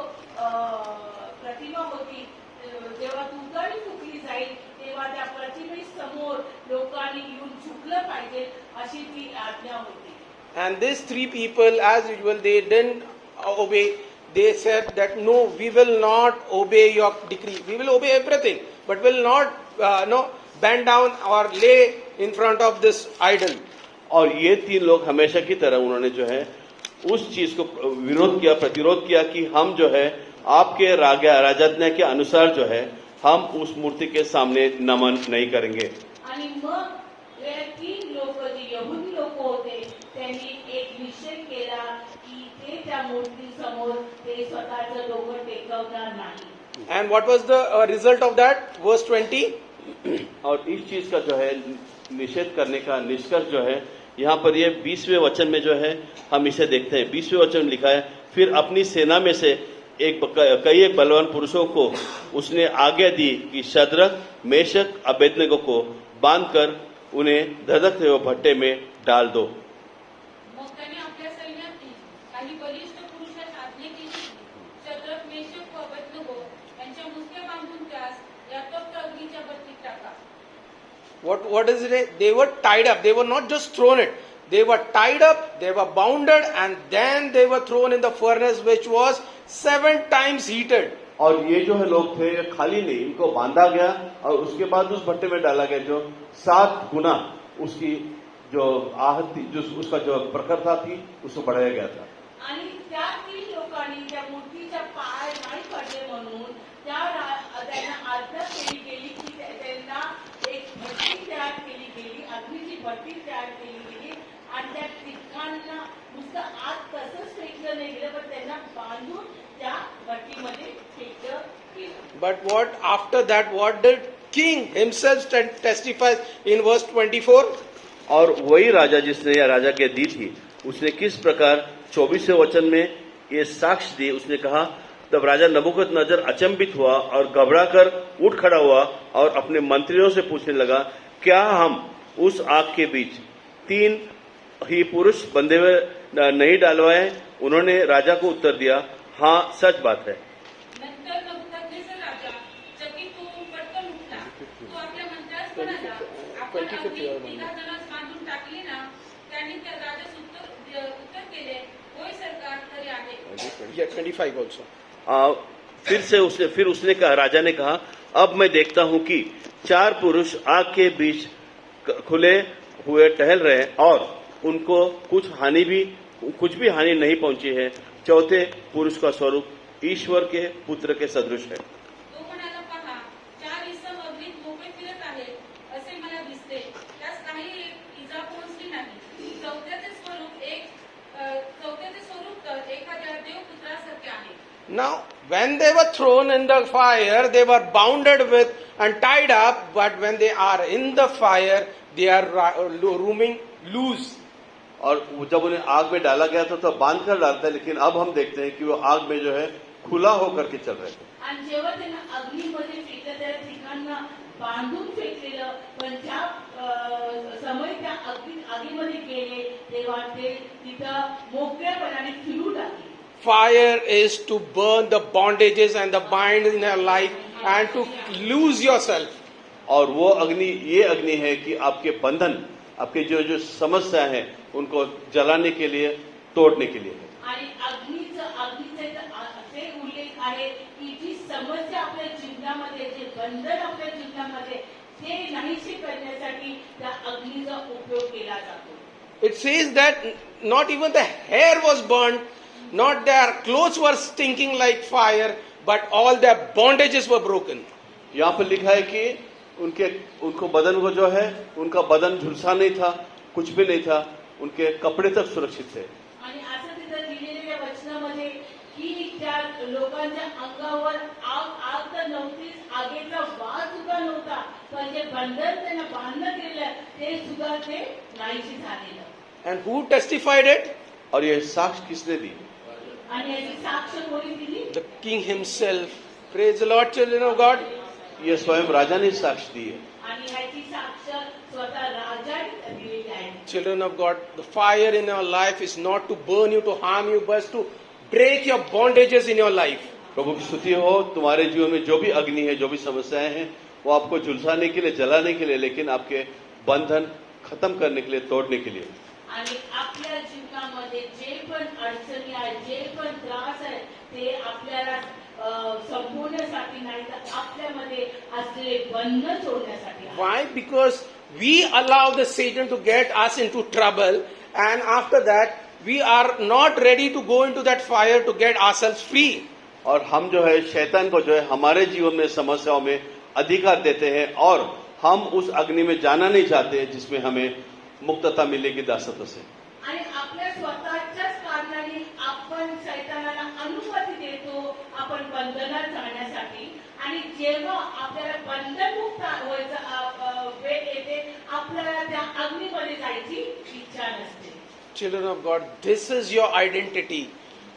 प्रतिमा होती जेव्हा तुतडी फुकली जाईल तेव्हा त्या प्रतिमेसमोर लोकांनी येऊन झुकलं पाहिजे अशी ती आज्ञा होती. And these 3 people, as usual, they didn't obey. They said that no, we will not obey your decree. We will obey everything, but will not bend down or lay in front of this idol. और ये 3 लोग हमेशा की तरह उन्होंने जो है उस चीज को विरोध किया, प्रतिरोध किया कि हम जो है आपके राजाज्ञा के अनुसार जो है हम उस मूर्ति के सामने नमन नहीं करेंगे. आणि मग हे 3 लोक जे यहुदी लोक होते त्यांनी एक निश्चय केला की ते त्या मूर्ती समोर ते स्वतःचं डोकं टेकवणार नाही. And what was the result of that? Verse 20. और इस चीज का जो है निषेध करने का निष्कर्ष जो है यहाँ पर ये 20वें वचन में जो है हम इसे देखते हैं. 20वें वचन में लिखा है, फिर अपनी सेना में से कई बलवान पुरुषों को उसने आज्ञा दी कि शद्रक, मेशक, अबेदनगो को बांधकर उन्हें धधकते हुए भट्टे में डाल दो. मग त्याने आपल्या सैन्यातील काही बलिष्ठ पुरुषास आज्ञा केली, शद्रक, मेशक व अबेदनगो यांच्या मुसक्या बांधून त्यास यातोक्त अग्नीच्या भट्टीत टाका. What is it? They were tied up. They were not just thrown it. They were tied up, they were bounded, and then they were thrown in the furnace which was 7 times heated. और ये जो है लोग थे ये खाली नहीं, इनको बांधा गया और उसके बाद उस भट्टे में डाला गया जो 7 गुना उसकी जो आहत थी, जो उसका जो प्रखरता थी उसको बढ़ाया गया था. आणि त्या 3 लोकांनी त्या मूर्तीच्या पाय नाही पडले म्हणून त्यांना आज्ञा केली गेली की त्यांना एक भट्टी तयार केली गेली, अग्नीची भट्टी तयार केली गेली आणि त्या तिघांना नुसतं आत तसंच फेकलं नाही गेलं पण त्यांना बांधून त्या भट्टीमध्ये फेकलं गेलं. But what after that, what did king himself testify in verse 24? और वही राजा जिसने यह राजा के दी थी उसने किस प्रकार 24वें वचन में ये साक्ष्य दी. उसने कहा, तब राजा नबूकदनेस्सर अचंभित हुआ और घबराकर उठ खड़ा हुआ और अपने मंत्रियों से पूछने लगा, क्या हम उस आग के बीच 3 ही पुरुष बंधे हुए नहीं डालवाए? उन्होंने राजा को उत्तर दिया, हाँ सच बात है. नंतर नबूकदनेस्सर राजा चकित होऊन पटकन उठला. तो आपल्या मंत्र्यास म्हणाला, आपण अग्नीत 3 जणांस बांधून टाकले ना, Yeah, 25 also. फिर उसने कहा, राजा ने कहा, अब मैं देखता हूं कि 4 पुरुष आग के बीच खुले हुए टहल रहे हैं और उनको कुछ भी हानि नहीं पहुंची है. चौथे पुरुष का स्वरूप ईश्वर के पुत्र के सदृश है. तो म्हणाला, पहा 4 इसम अग्नीत मोकळे फिरत आहेत असे मला दिसते. त्यास काही इजा पोहोचली नाही. चौथ्याचे स्वरूप तर एखाद्या देवपुत्रासारखे आहे. Now, when they were thrown in the fire, they were bounded with and tied up, but when they are in the fire, they are roaming loose. और जब उन्हें आग में डाला गया था तो बांध कर डालता है, लेकिन अब हम देखते हैं कि वो आग में जो है खुला होकर के चल रहे थे. आणि जेव्हा त्यांना अग्नीमध्ये फेकलं त्या ठिकाणला बांधून फेकलेलं, पण ज्या समय त्या आगीमध्ये गेले तेव्हा ते तिथं मोकळेपणाने फिरू लागले. Fire is to burn the bondages and the bind in your life and to lose yourself. और वो अग्नि, ये अग्नि है कि आपके बंधन, आपके जो समस्या है उनको जलाने के लिए, तोड़ने के लिए है. आणि अग्नीचे असे उल्लेख आहे की जी समस्या आपल्या जीवनामध्ये, जे बंधन आपल्या जीवनामध्ये, ते नाहीसे करण्यासाठी त्या अग्नीचा उपयोग केला जातो. It says that not even the hair was burned, not their clothes were stinking like fire, but all their bondages were broken. यहाँ पर लिखा है कि उनको बदन को जो है, उनका बदन झुलसा नहीं था, कुछ भी नहीं था, उनके कपड़े तक सुरक्षित थे. आणि असं तिथं लिहिलेल्या वचनामध्ये की त्या लोकांच्या अंगावर आग तर नव्हतीच, आगीचा वास सुद्धा नव्हता, पण जे बंधन त्यांना बांधलं गेलं ते सुद्धा ते नाहीशी झालेलं. And who testified it? और ये साक्ष्य किसने दी? आणि याची साक्ष कोणी दिली? The king himself. Praise the Lord, children of God. ये स्वयं राजा ने साक्ष्य दी है. आणि ह्याची साक्ष स्वतः राजाने दिलेली आहे. Children of God, the fire in your life is not to burn you, to harm you, but to break your bondages in your life. प्रभु की स्तुति हो. तुम्हारे जीवन में जो भी अग्नि है, जो भी समस्याएं हैं, वो आपको झुलसाने के लिए, जलाने के लिए, लेकिन आपके बंधन खत्म करने के लिए, तोड़ने के लिए. आणि आपल्या जीवनामध्ये जे पण अडचणी आहेत, जे पण त्रास आहे, ते आपल्याला संपवण्यासाठी नाही, तर आपल्यामध्ये असलेले बंधन सोडण्यासाठी आहे. Why? Because we allow the Satan to get us into trouble, and after that we are not ready to go into that fire to get ourselves free. और हम जो है शैतान को जो है हमारे जीवन में समस्याओं में अधिकार देते हैं और हम उस अग्नि में जाना नहीं चाहते जिसमें हमें मुक्तता मिलेगी दासत्व से. आणि आपल्या स्वतःच्याच कारणाने आपण शैतानाला अनुमती देतो आपण बंधनात जाण्यासाठी. आणि जेव्हा आपल्याला बंधनमुक्त व्हायचा वेळ येते, आपल्याला त्या अग्नीमध्ये जायची इच्छा नसते. Children of God, this is your identity.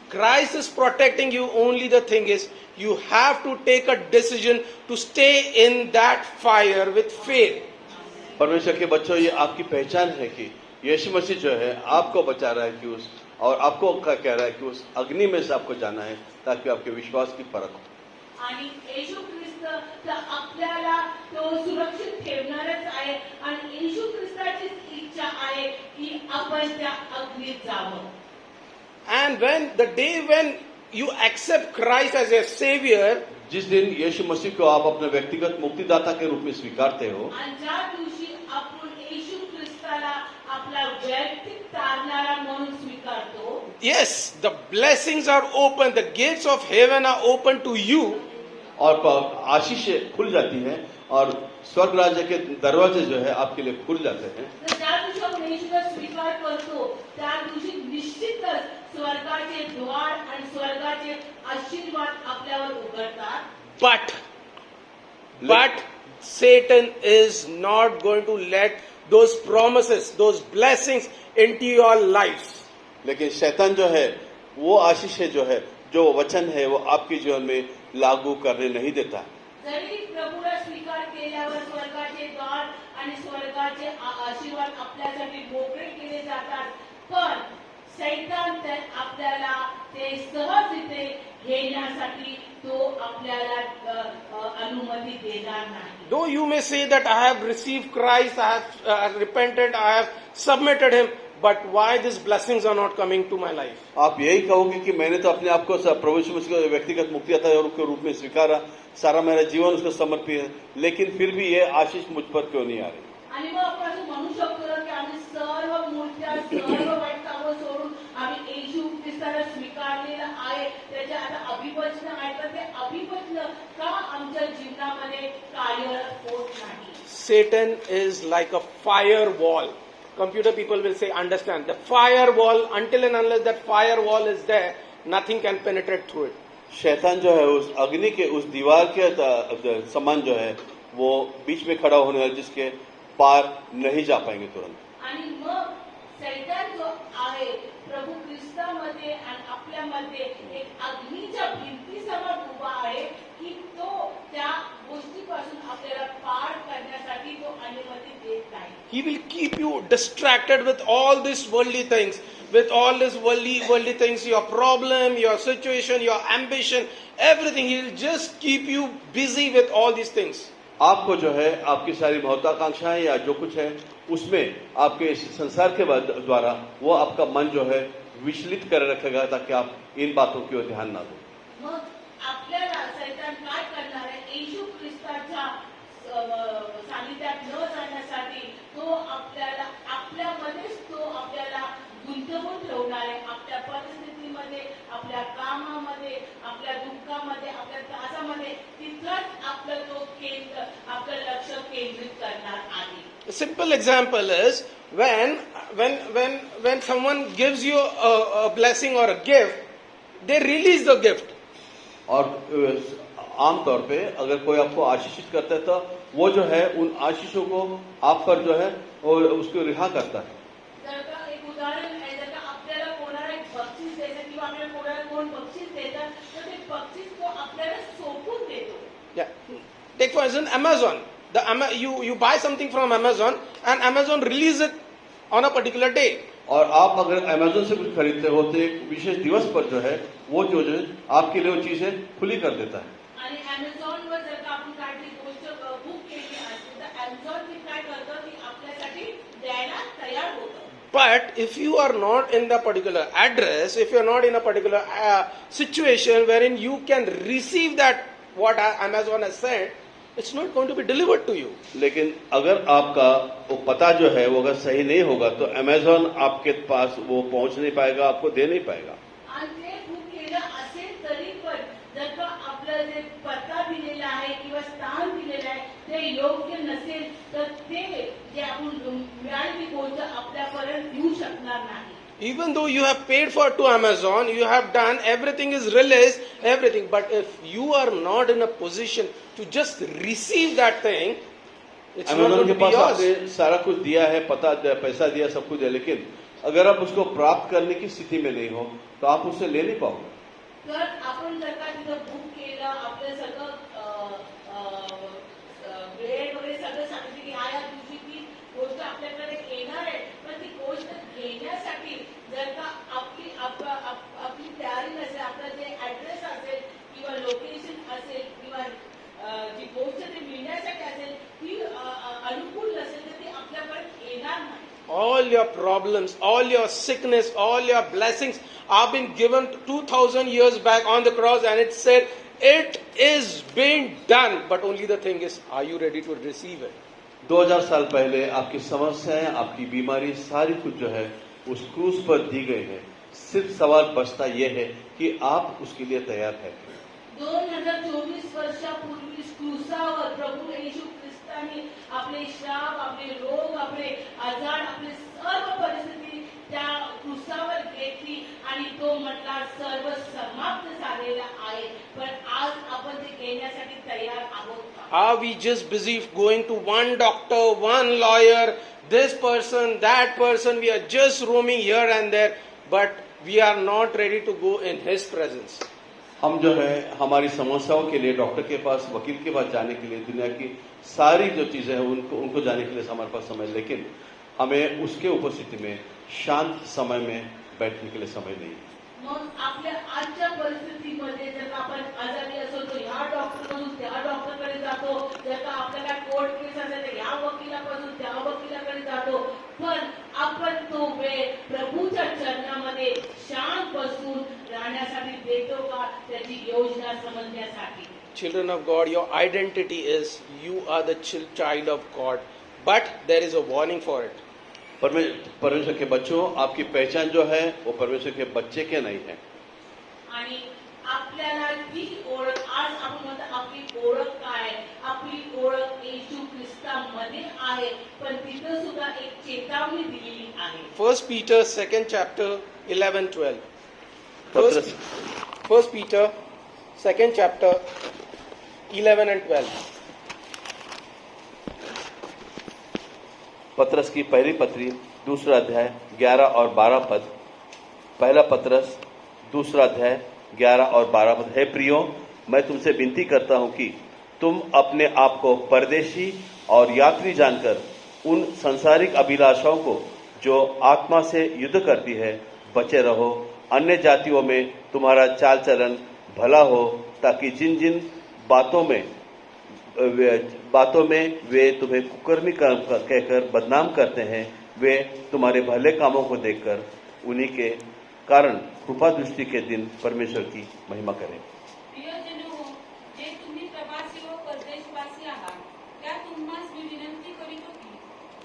Christ is protecting you. Only the thing is, you have to take a decision to stay in that fire with faith. परमेश्वर के बच्चों, ये आपकी पहचान है कि यीशु मसीह जो है आपको बचा रहा है कि उस, और आपको कह रहा है कि उस अग्नि में से आपको जाना है ताकि आपके विश्वास की परख हो. आणि येशू ख्रिस्त तर आपल्याला तो सुरक्षित ठेवणारच आहे. आणि येशू ख्रिस्ताची इच्छा आहे की आपण त्या अग्नीत जावं. And when you accept Christ as your Savior, जिस दिन यीशु मसीह को आप अपने व्यक्तिगत मुक्तिदाता के रूप में स्वीकारते हो, आणि ज्या दिवशी आपण येशू ख्रिस्ताला आपला वैयक्तिक तारणारा म्हणून स्वीकारतो, yes, the blessings are open, the gates of heaven are open to you. और आशीष खुल जाती है और स्वर्ग राज्य के दरवाजे जो है आपके लिए खुल जाते हैं. तर ज्या दिवशी आपण येशूचा स्वीकार करतो त्या दिवशी निश्चितच स्वर्गाचे द्वार आणि स्वर्गाचे आशीर्वाद आपल्यावर उघडतात. But Satan is not going to let those promises, those blessings into your lives. लेकिन शैतान जो है वो आशीष है, जो है, जो वचन है, वो आपके जीवन में लागू करने नहीं देता. जरी प्रभूला स्वीकार केल्यावर स्वर्गाचे द्वार आणि स्वर्गाचे आशीर्वाद आपल्यासाठी मोकळे केले जातात, पण शैतान तर आपल्याला ते सहजरित्या घेण्यासाठी तो आपल्याला अनुमती देणार नाही. Though you may say that I have received Christ, I have repented, I have submitted Him, but why these blessings are not coming to my life? आप यही कहोगे कि मैंने तो अपने आप को प्रभु यीशु मसीह को व्यक्तिगत मुक्तिदाता के रूप में स्वीकारा, सारा मेरा जीवन उसको समर्पित है, लेकिन फिर भी ये आशीष मुझ पर क्यों नहीं आ रही? आणि मग आपण असं म्हणू शकतो ना की आम्ही सर्व मूर्त्या सर्व वाईट कामं सोडून आम्ही येशू ख्रिस्ताला स्वीकारलेलं आहे, त्याच्या आता अभिवचन आहे, तर ते अभिवचन का आमच्या जीवनामध्ये कार्यरत होत नाही? Satan is like a firewall. Computer people will say, understand, the firewall, until and unless that firewall is there, nothing can penetrate through it. शैतान जो है उस अग्नि के उस दीवार के समान जो है वो बीच में खड़ा होने वाला, जिसके पार नहीं जा पाएंगे तुरंत। आणि मग सैतान जो आहे प्रभु ख्रिस्तामध्ये आणि आपल्यामध्ये एक अग्नीच्या भिंतीसमोर उभा आहे की तो त्या गोष्टीपासून आपल्याला पार करण्यासाठी तो अनुमती देत नाही. He will keep you distracted with all these worldly things, with all these worldly things, your problem, your situation, your ambition, everything. He will just keep you busy with all these things. आपको जो है आपकी सारी महत्वाकांक्षाएं या जो कुछ है उसमें आपके इस संसार के द्वारा वो आपका मन जो है विचलित कर रखेगा, ताकि आप इन बातों की ओर ध्यान ना दो. मग आपल्याला सैतान काय करणार आहे? येशू ख्रिस्ताच्या सानिध्यात न जाण्यासाठी तो आपल्याला आपल्यामध्येच तो आपल्याला गुंतवून ठेवणार आहे. आपल्या परिस्थितीमध्ये, आपल्या कामामध्ये, आपल्या दुःखामध्ये, आपल्या त्रासामध्ये तिथंच आपलं तो केंद्र, आपलं लक्ष केंद्रित करणार आहे. A simple example is when someone gives you a blessing or a gift, they release the gift. और आमतौर पे अगर कोई आपको आशीषित करता है तो वो जो है उन आशीषों को आप पर जो है और उसको रिहा करता है. जर का एक उदाहरण आहे, जर का आपल्याला कोणाला एक बक्षीस द्यायचं किंवा आपल्याला कोणाला कोण बक्षीस देतात, तर ते बक्षीस तो आपल्याला सोपून देतो. Yeah. Take for instance Amazon. You buy something from Amazon and Amazon release it on a particular day. और आप अगर अमेज़न से कुछ खरीदते हो तो एक विशेष दिवस पर जो है वो जो है आपके लिए वो चीजें खुली कर देता है. आणि अमेझॉनवर जर का आपण काहीतरी गोष्ट बुक केली असेल तर अमेझॉन ते काय करतं की आपल्यासाठी द्यायला तयार होतं. But if you are not in the particular address, if you are not in a particular situation wherein you can receive that what Amazon has sent, it's not going to be delivered to you. लेकिन अगर आपका वो पता जो है वो अगर सही नहीं होगा तो अमेज़न आपके पास वो पहुंच नहीं पाएगा, आपको दे नहीं पाएगा. आणि ते बुक केलं असेल तरी पण जर का आपलं जे पत्ता दिलेला आहे किंवा स्थान दिलेलं आहे ते योग्य नसेल तर ते जे आपण मिळालेली गोष्ट आपल्यापर्यंत येऊ शकणार नाही. Even though you have paid for to Amazon, you have done, everything is released, everything. But if you are not in a position to just receive that thing, it's not Amazon going के to be pass yours. आपने सारा कुछ दिया है, पता पैसा दिया, सब कुछ दिया, लेकिन अगर आप उसको प्राप्त करने की स्थिति में नहीं हो तो आप उससे ले नहीं पाओगे. तर आपण जर का तिथं बुक केलं, आपलं सगळं वेळ वगैरे सगळं सांगितलं की ह्या दिवशी ती गोष्ट आपल्याकडे येणार आहे, पण ती गोष्ट घेण्यासाठी जर का आपली तयारी नसेल, आपलं जे ऍड्रेस असेल किंवा लोकेशन असेल किंवा जी गोष्ट ती मिळण्यासाठी असेल ती अनुकूल नसेल तर ती आपल्यापर्यंत येणार नाही. All your problems, all your sickness, all your blessings have been given 2000 years back on the cross, and it said, it is being done. But only the thing is, are you ready to receive it? 2000 साल पहले आपकी समस्याएं, आपकी बीमारी, सारी कुछ जो है उस क्रूस पर दी गई है. सिर्फ सवाल बचता यह है कि आप उसके लिए तैयार हैं. 2024 वर्षापूर्वी क्रूसावर प्रभू येशू ख्रिस्ताने आपले श्राप, आपले रोग, आपले आजार, आपले सर्व परिस्थिती त्या क्रूसावर घेतली आणि तो म्हटला सर्व समाप्त झालेला आहे. पण आज आपण ते घेण्यासाठी तयार आहोत का? Are we just busy going to one doctor, one lawyer, this person, that person? We are just roaming here and there, but we are not ready to go in His presence. हम जो है हमारी समस्याओं के लिए doctor के पास, वकील के पास जाने के लिए, दुनिया की सारी जो चीजें हैं उनको जाने के लिए हमारे पास समय, लेकिन हमें उसके उपस्थिति में शांत समय में बैठने के लिए समय नहीं. मग आपल्या आजच्या परिस्थितीमध्ये जर का आपण आजारी असो तर ह्या डॉक्टरपासून त्या डॉक्टरकडे जातो, जर का आपल्याला कोर्ट केस असेल तर ह्या वकिलापासून त्या वकिलाकडे जातो, पण आपण तो वेळ प्रभूच्या चरणामध्ये शांत बसून राहण्यासाठी देतो का, त्याची योजना समजण्यासाठी. Children of God, your identity is you are the child of God, but there is a warning for it. परमेश्वर के बच्चों, आपकी पहचान जो है वो परमेश्वर के बच्चे के नहीं है. आणि आपल्याला ती ओळख, आज आपण म्हणतो आपली ओळख काय, आपली ओळख येशू ख्रिस्तामध्ये आहे, पण तिथं सुद्धा एक चेतावणी दिलेली आहे. 1 Peter 2nd chapter 11-12. पत्रस 1 Peter 2nd chapter 11 and 12. पत्रस की पहली पत्री दूसरा अध्याय 11 और 12 पद. पहला पत्रस दूसरा अध्याय 11 और 12 पद. हे प्रियो, मैं तुमसे विनती करता हूं कि तुम अपने आप को परदेशी और यात्री जानकर उन सांसारिक अभिलाषाओं को जो आत्मा से युद्ध करती है बचे रहो. अन्य जातियों में तुम्हारा चाल चलन भला हो, ताकि जिन जिन बातों में वे तुम्हें कुकर्मी कहकर बदनाम करते हैं, वे तुम्हारे भले कामों को देखकर उन्हीं के कारण कृपा दृष्टि के दिन परमेश्वर की महिमा करें. प्रियजनो हो, जे तुम्ही प्रवासी व परदेशवासी आहात, त्या तुम्हास मी विनंती करीतो की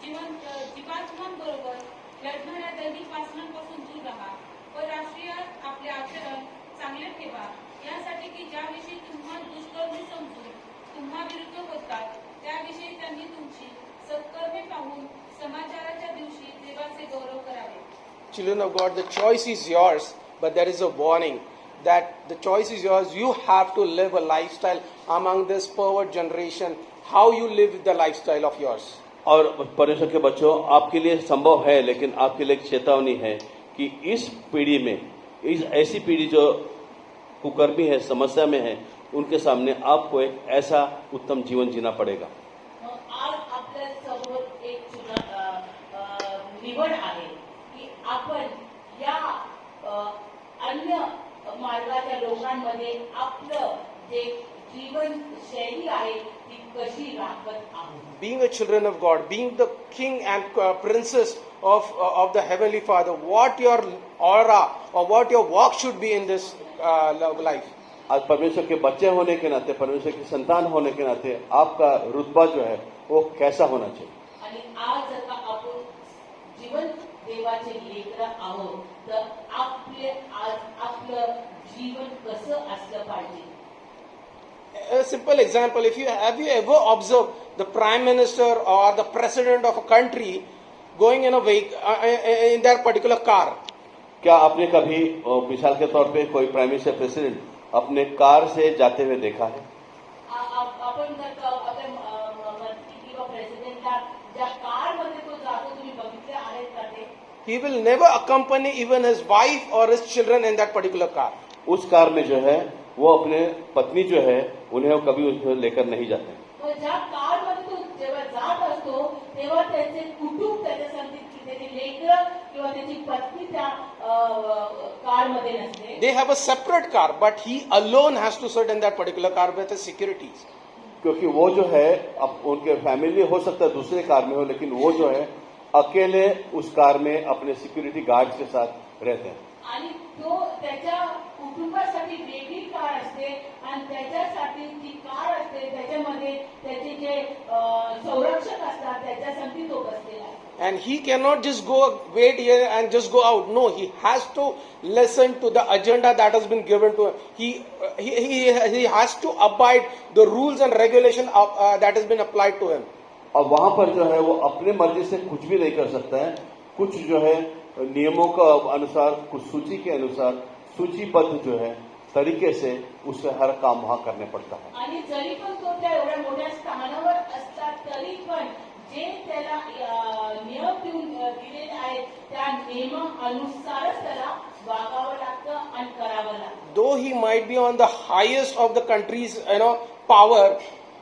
जीवात्मांबरोबर लढणाऱ्या दैनिक वासनांपासून दूर राहा व राष्ट्रीयात आपले आचरण चांगले ठेवा, यासाठी की ज्याविषयी तुम्हा दुष्कर्मी समजून तुम्हा विरुद्ध होतात, त्याविषयी त्यांनी तुमची सत्कर्मे पाहून समाचाराच्या दिवशी देवाचे गौरव करावे. Children of God, the choice is yours, but there is a warning that the choice is yours. You have to live a lifestyle among this pervert generation. How you live the lifestyle of yours. और परमेश्वर के बच्चों, आपके लिए संभव है, लेकिन आपके लिए एक चेतावनी है कि इस पीढ़ी में, इस ऐसी पीढ़ी जो कुकर्मी है, समस्या में है, उनके सामने आपको एक ऐसा उत्तम जीवन जीना पड़ेगा. आज आपल्या समोर एक निवड आहे की आपण या अन्य मार्गाच्या लोकांमध्ये आपलं जे जीवनशैली आहे ती कशी राखत आहोत. Being a children of God, being the king and princess of the Heavenly Father, what your aura or what your walk should be in this life. आज परमेश्वर के बच्चे होने के नाते, परमेश्वर की संतान होने के नाते आपका रुतबा जो है वो कैसा होना चाहिए. आणि आज जर का आपण जीवन देवाचे लेकरं आहोत, तर आपलं जीवन कसं असलं पाहिजे. A simple example, have you ever observed the prime minister or the president of a country going in a vehicle, in their particular car? क्या आपने कभी मिसाल के तौर पे कोई प्राइम मिनिस्टर, प्रेसिडेंट अपने कार से जाते हुए देखा है? आपण जर का आपल्या मंत्री किंवा प्रेसिडेंटला ज्या कारमध्ये तो जातो तुम्ही बघितले आहेत का ते? He will never accompany even his wife or his children in that particular car. उस कार में जो है वो अपने पत्नी जो है उन्हें कभी उसमें लेकर नहीं जाते. ज्या कारमध्ये तो जेव्हा जात असतो तेव्हा त्याचे कुटुंब त्याच्या संगतीत, त्याची लेकरं किंवा त्याची पत्नी त्या कारमध्ये नसते. They have a separate car, but he alone has to sit in that particular car with his securities. क्योंकि वो जो है अब उनके फैमिली हो सकता है दूसरे कार में हो, लेकिन वो जो है अकेले उस कार में अपने सिक्योरिटी गार्ड्स के साथ रहते हैं. आणि तो त्याच्या कुटुंबासाठी वेगळी कार असते आणि त्याच्यासाठी ती कार असते, त्याच्यामध्ये त्याचे जे संरक्षक असतात त्याच्यासाठी तो बसलेला आहे. And he cannot just go wait here and just go out. No, he has to listen to the agenda that has been given to him. He has to abide the rules and regulation that has been applied to him. और वहां पर जो है वो अपने मर्जी से कुछ भी नहीं कर सकता है. कुछ जो है नियमों का अनुसार, कुछ सूची के अनुसार, सूचीबद्ध जो है तरीके से उसे हर काम वहां करने पड़ता है. आणि जरी पण तो त्या एवढ्या मोठ्या स्थानावर असतात तरी पण जे त्याला नियम दिलेले आहेत त्या नियमानुसारच त्याला वागावं लागतं आणि करावं लागतं. Though he might be on the highest of the country's power,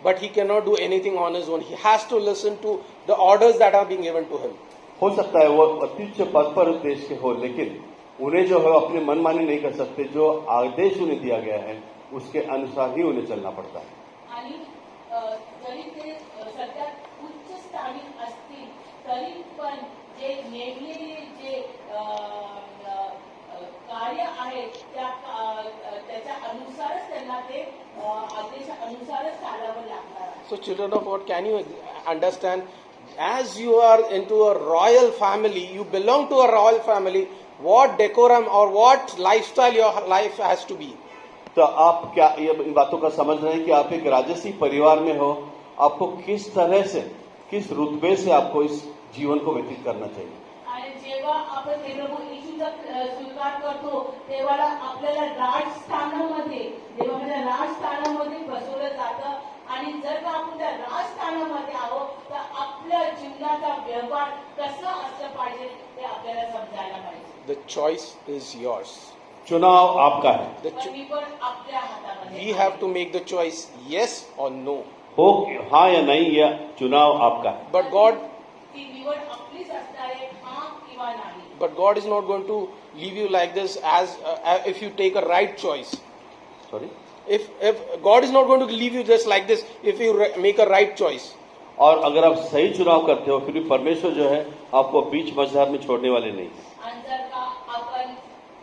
but he cannot do anything on his own. He has to listen to the orders that are being given to him. हो सकता है वो अत्युच्च पद पर देश के हो, लेकिन उन्हें जो है अपनी मनमानी नहीं कर सकते. जो आदेश उन्हें दिया गया है उसके अनुसार ही उन्हें चलना पड़ता है. आणि जरी ते सगळ्यात उच्च स्थानी असतील तरी पण जे नेमलेले जे कार्य आहे त्याच्या अनुसारच त्यांना ते आदेशानुसारच चालावं लागणार आहे. So children of God, can you understand? As you are into a royal family, you belong to a royal family, what decorum or what lifestyle your life has to be. तो आप क्या ये इन बातों का समझ रहे हैं कि आप एक राजसी परिवार में हो, आपको किस तरह से, किस रुतबे से आपको इस जीवन को व्यतीत करना चाहिए. आणि जेव्हा आपण हे प्रभू येशूचा स्वीकार करतो तेव्हा आपल्याला राजस्थानामध्ये देवाच्या राजस्थानामध्ये बसवलं जातं. आणि जर का आपण त्या राजस्थानामध्ये आहोत तर आपल्या जीवनाचा व्यवहार कसा असला पाहिजे ते आपल्याला समजायला पाहिजे. The choice is yours. चुनाव आपका है. पण निवड आपल्या हातामध्ये. We have to make the choice, yes or no. हो हाँ या नहीं, यह चुनाव आपका है. But God ती निवड आपलीच असणार आहे, हा किंवा नाही. But God is not going to leave you like this as if you take a right choice. Sorry. If God is not going to leave you just like this if you make a right choice. और अगर आप सही चुनाव करते हो फिर भी परमेश्वर जो है आपको बीच मझधार में छोड़ने वाले नहीं. आणि जर का आपण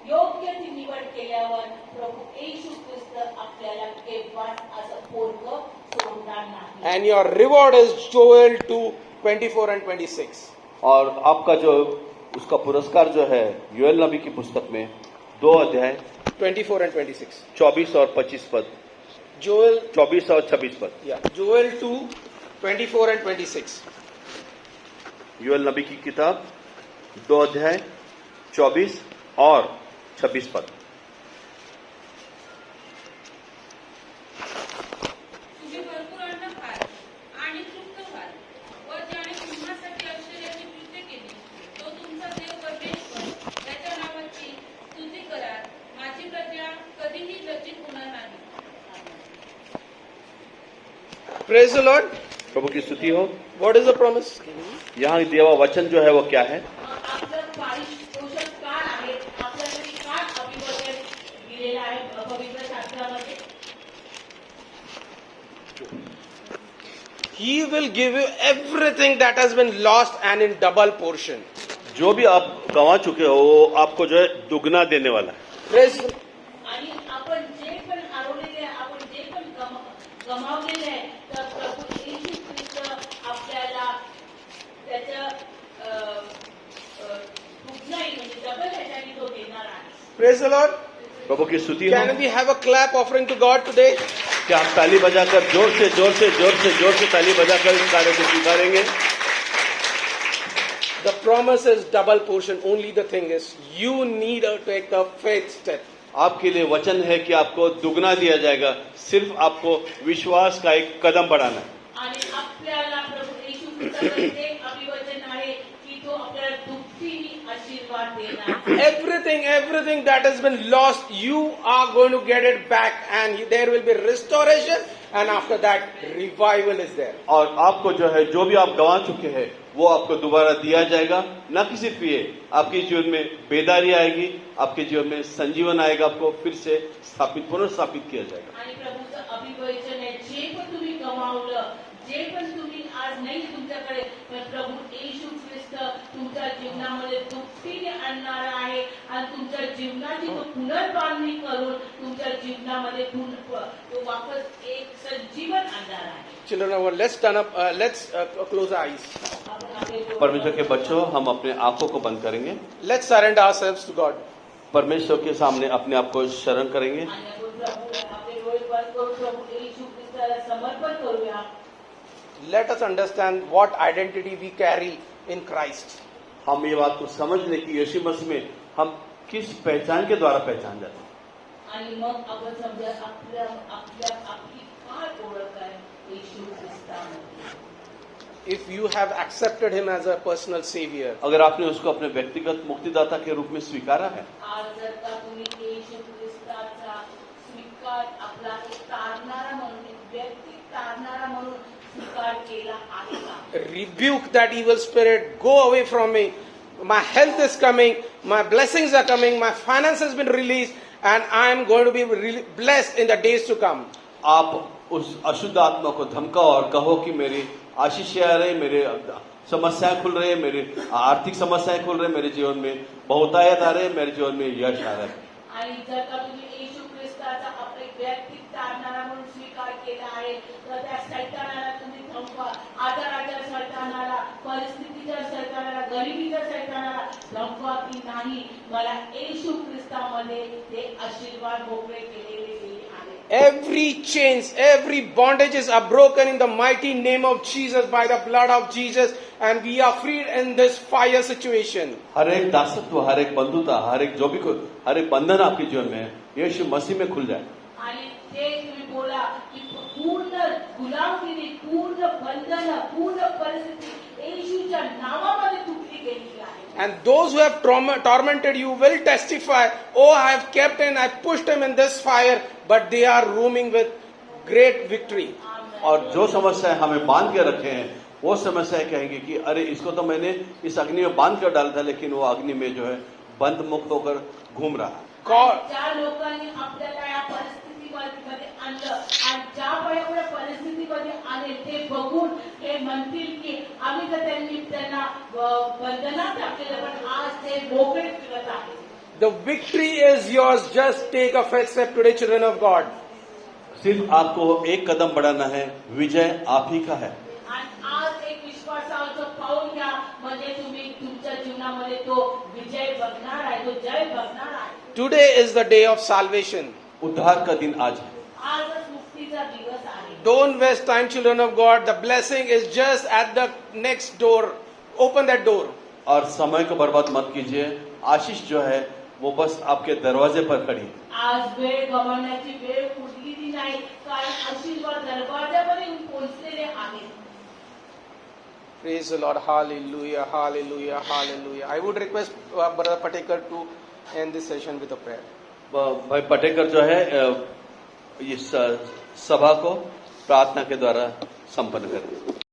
योग्य ती निवड केल्यावर प्रभू येशू ख्रिस्त आपल्याला केव्हाच असं पोरगं सोडणार नाही. And your reward is Joel 2:24 and 26. और आपका जो उसका पुरस्कार जो है योएल नबी की पुस्तक में 2 अध्याय 24 and 26. 24 और 25 पद. Joel, 24 और 26 पद. yeah, Joel 2:24 and 26. योएल नबी की किताब 2 अध्याय 24 और 26 पद. तुम्ही भरपूर अन्न खाल आणि तृप्त व्हाल व ज्याने तुम्हासाठी आश्चर्याची कृत्ये केली तो तुमचा देव परमेश्वर त्याच्या नावाची स्तुती करा. माझी प्रजा कधीही लज्जित होणार नाही. Praise the Lord. प्रभु की स्तुति हो. What is the promise? यहाँ देवा वचन जो है वो क्या है? आपलं पारितोषिक काय आहे, आपल्यासाठी काय अभिवचन दिलेलं आहे पवित्र शास्त्रामध्ये. He will give you everything that has been lost and in double portion. जो भी आप गंवा चुके हो वो आपको जो है दुगना देने वाला है. Praise. आणि आपण जे पण हरवलेले आहे, आपण जे पण गमावलेले आहे तर प्रभू येशू ख्रिस्त आपल्याला त्याचं दुग्नाई म्हणजे डबल ह्याच्याने तो देणार आहे. Praise the Lord. प्रभु की स्तुति हो. Can we have a clap offering to God today? क्या आप ताली बजाकर जोर से ताली बजाकर इस कार्य को स्वीकारेंगे? The promise is double portion. Only the thing is, you need to take a faith step. आपके लिए वचन है कि आपको दुगना दिया जाएगा. सिर्फ आपको विश्वास का एक कदम बढ़ाना है. आणि आपल्याला प्रभू येशू ख्रिस्ताचं एक अभिवचन आहे की तो आपल्याला दुपटीने आशीर्वाद देणार. Everything that has been lost, you are going to get it back, and there will be restoration, and after that, revival is there. और आपको जो है जो भी आप गंवा चुके हैं वो आपको दोबारा दिया जाएगा. न कि सिर्फ ये, आपके जीवन में बेदारी आएगी, आपके जीवन में संजीवन आएगा, आपको फिर से पुनर्स्थापित किया जाएगा. आणि प्रभूचं अभिवचन आहे जे पण तुम्ही गमावलं, जे पण तुम्ही आज नाही तुमच्याकडे, पण प्रभू येशू ख्रिस्त तुमच्या जीवनामध्ये दुपटीने आणणार आहे आणि तुमच्या जीवनाची तो पुनर्बांधणी करून तुमच्या जीवनामध्ये तो वापस एक संजीवन आणणार आहे. Children of God, let's stand up. Let's close our eyes. आपण आपले डोळे परमेश्वर के बच्चों, हम अपने आंखों को बंद करेंगे. Let's surrender ourselves to God. परमेश्वर के सामने अपने आप को शरण करेंगे. आणि आपण प्रभू आपले डोळे बंद करून प्रभू येशू ख्रिस्ताला समर्पण करूया. Let us understand what identity we carry in Christ. हम ये बात को समझ लें कि यीशु मसीह में हम किस पहचान के द्वारा पहचान जाते हैं. आणि मग आपण समजा आपली काय ओळख आहे येशू ख्रिस्तामध्ये. If you have accepted Him as a personal Savior, अगर आपने उसको अपने व्यक्तिगत मुक्तिदाता के रूप में स्वीकारा है, आज जर का तुम्ही येशू ख्रिस्ताचा स्वीकार आपला एक तारणारा म्हणून, एक व्यक्ती तारणारा म्हणून स्वीकार केला आहे का? rebuke that evil spirit, go away from me. My health is coming, my blessings are coming, my finance has been released, and I am going to be blessed in the days to come. आप उस अशुद्ध आत्मा को धमकाओ और कहो कि मेरी आशीष आ रही, मेरे समस्याएं खुल रही है, मेरी आर्थिक समस्याएं खुल रही है मेरे जीवन में, बहुतायत आ रही है मेरे जीवन में, यश आ रहा है. आणि जर का तुम्ही येशू ख्रिस्ताचा आपले व्यक्तिगत तारणारा म्हणून स्वीकार केला आहे तर त्या सैतानाला तुम्ही थांबवा. आजाराच्या सैतानाला, परिस्थितीच्या सैतानाला, गरिबीच्या सैतानाला थांबवा की नाही. मला येशू ख्रिस्तामध्ये ते आशीर्वाद मोकळे केलेले गेले आहे. Every chains, every bondages are broken in the mighty name of Jesus by the blood of Jesus, and we are freed in this fire situation. हर एक दासत्व, हर एक बंधुता, हर एक जो भी हर एक बंधन आपके जीवन में है, यीशु मसीह में खुल जाए. आणि ते तुम्ही बोला की पूर्ण गुलामगिरी, पूर्ण बंधन, पूर्ण परिस्थिती येशूच्या नावामध्ये तुटली गेलेली आहे. And those who have tormented you will testify, oh, I have kept and I pushed him in this fire, but they are roaming with great victory. और जो समस्याएं हमें बांध के रखे हैं, वो समस्याएं कहेंगे कि अरे इसको तो मैंने इस अग्नि में बांध कर डाला था, लेकिन वो अग्नि में जो है बंद मुक्त होकर घूम रहा है. ज्या लोकांनी आपल्याला या परिस्थितीमध्ये आणलं आणि ज्या वेळेला परिस्थितीमध्ये आले ते बघून हे म्हणतील की आम्ही तर त्यांना बंधनात टाकलेलं, पण आज ते मोकळे फिरत आहेत. The victory is yours. Just take a first step today, children of God. सिर्फ आपको एक कदम बढ़ाना है, विजय आप ही का है. आणि आज एक विश्वासाचं पाऊल घ्या, म्हणजे तुम्ही तुमच्या जीवनामध्ये तो विजय बघणार आहे, तो जय बघणार आहे. Today is the day of salvation. उद्धार का दिन आज है. आजच मुक्तीचा दिवस आहे. Don't waste time, children of God. The blessing is just at the next door. Open that door. और समय को बर्बाद मत कीजिए. आशीष जो है वो बस आपके दरवाजे पर खड़ी है. आज वेळ गमावण्याची वेळ उरलेली नाही, कारण आशीर्वाद दरवाजापर्यंत पोहोचलेले आहेत. Praise the Lord. Hallelujah. Hallelujah. Hallelujah. I would request Brother Patekar to end this session with a prayer. भाई पटेकर जो है इस सभा को प्रार्थना के द्वारा संपन्न करें.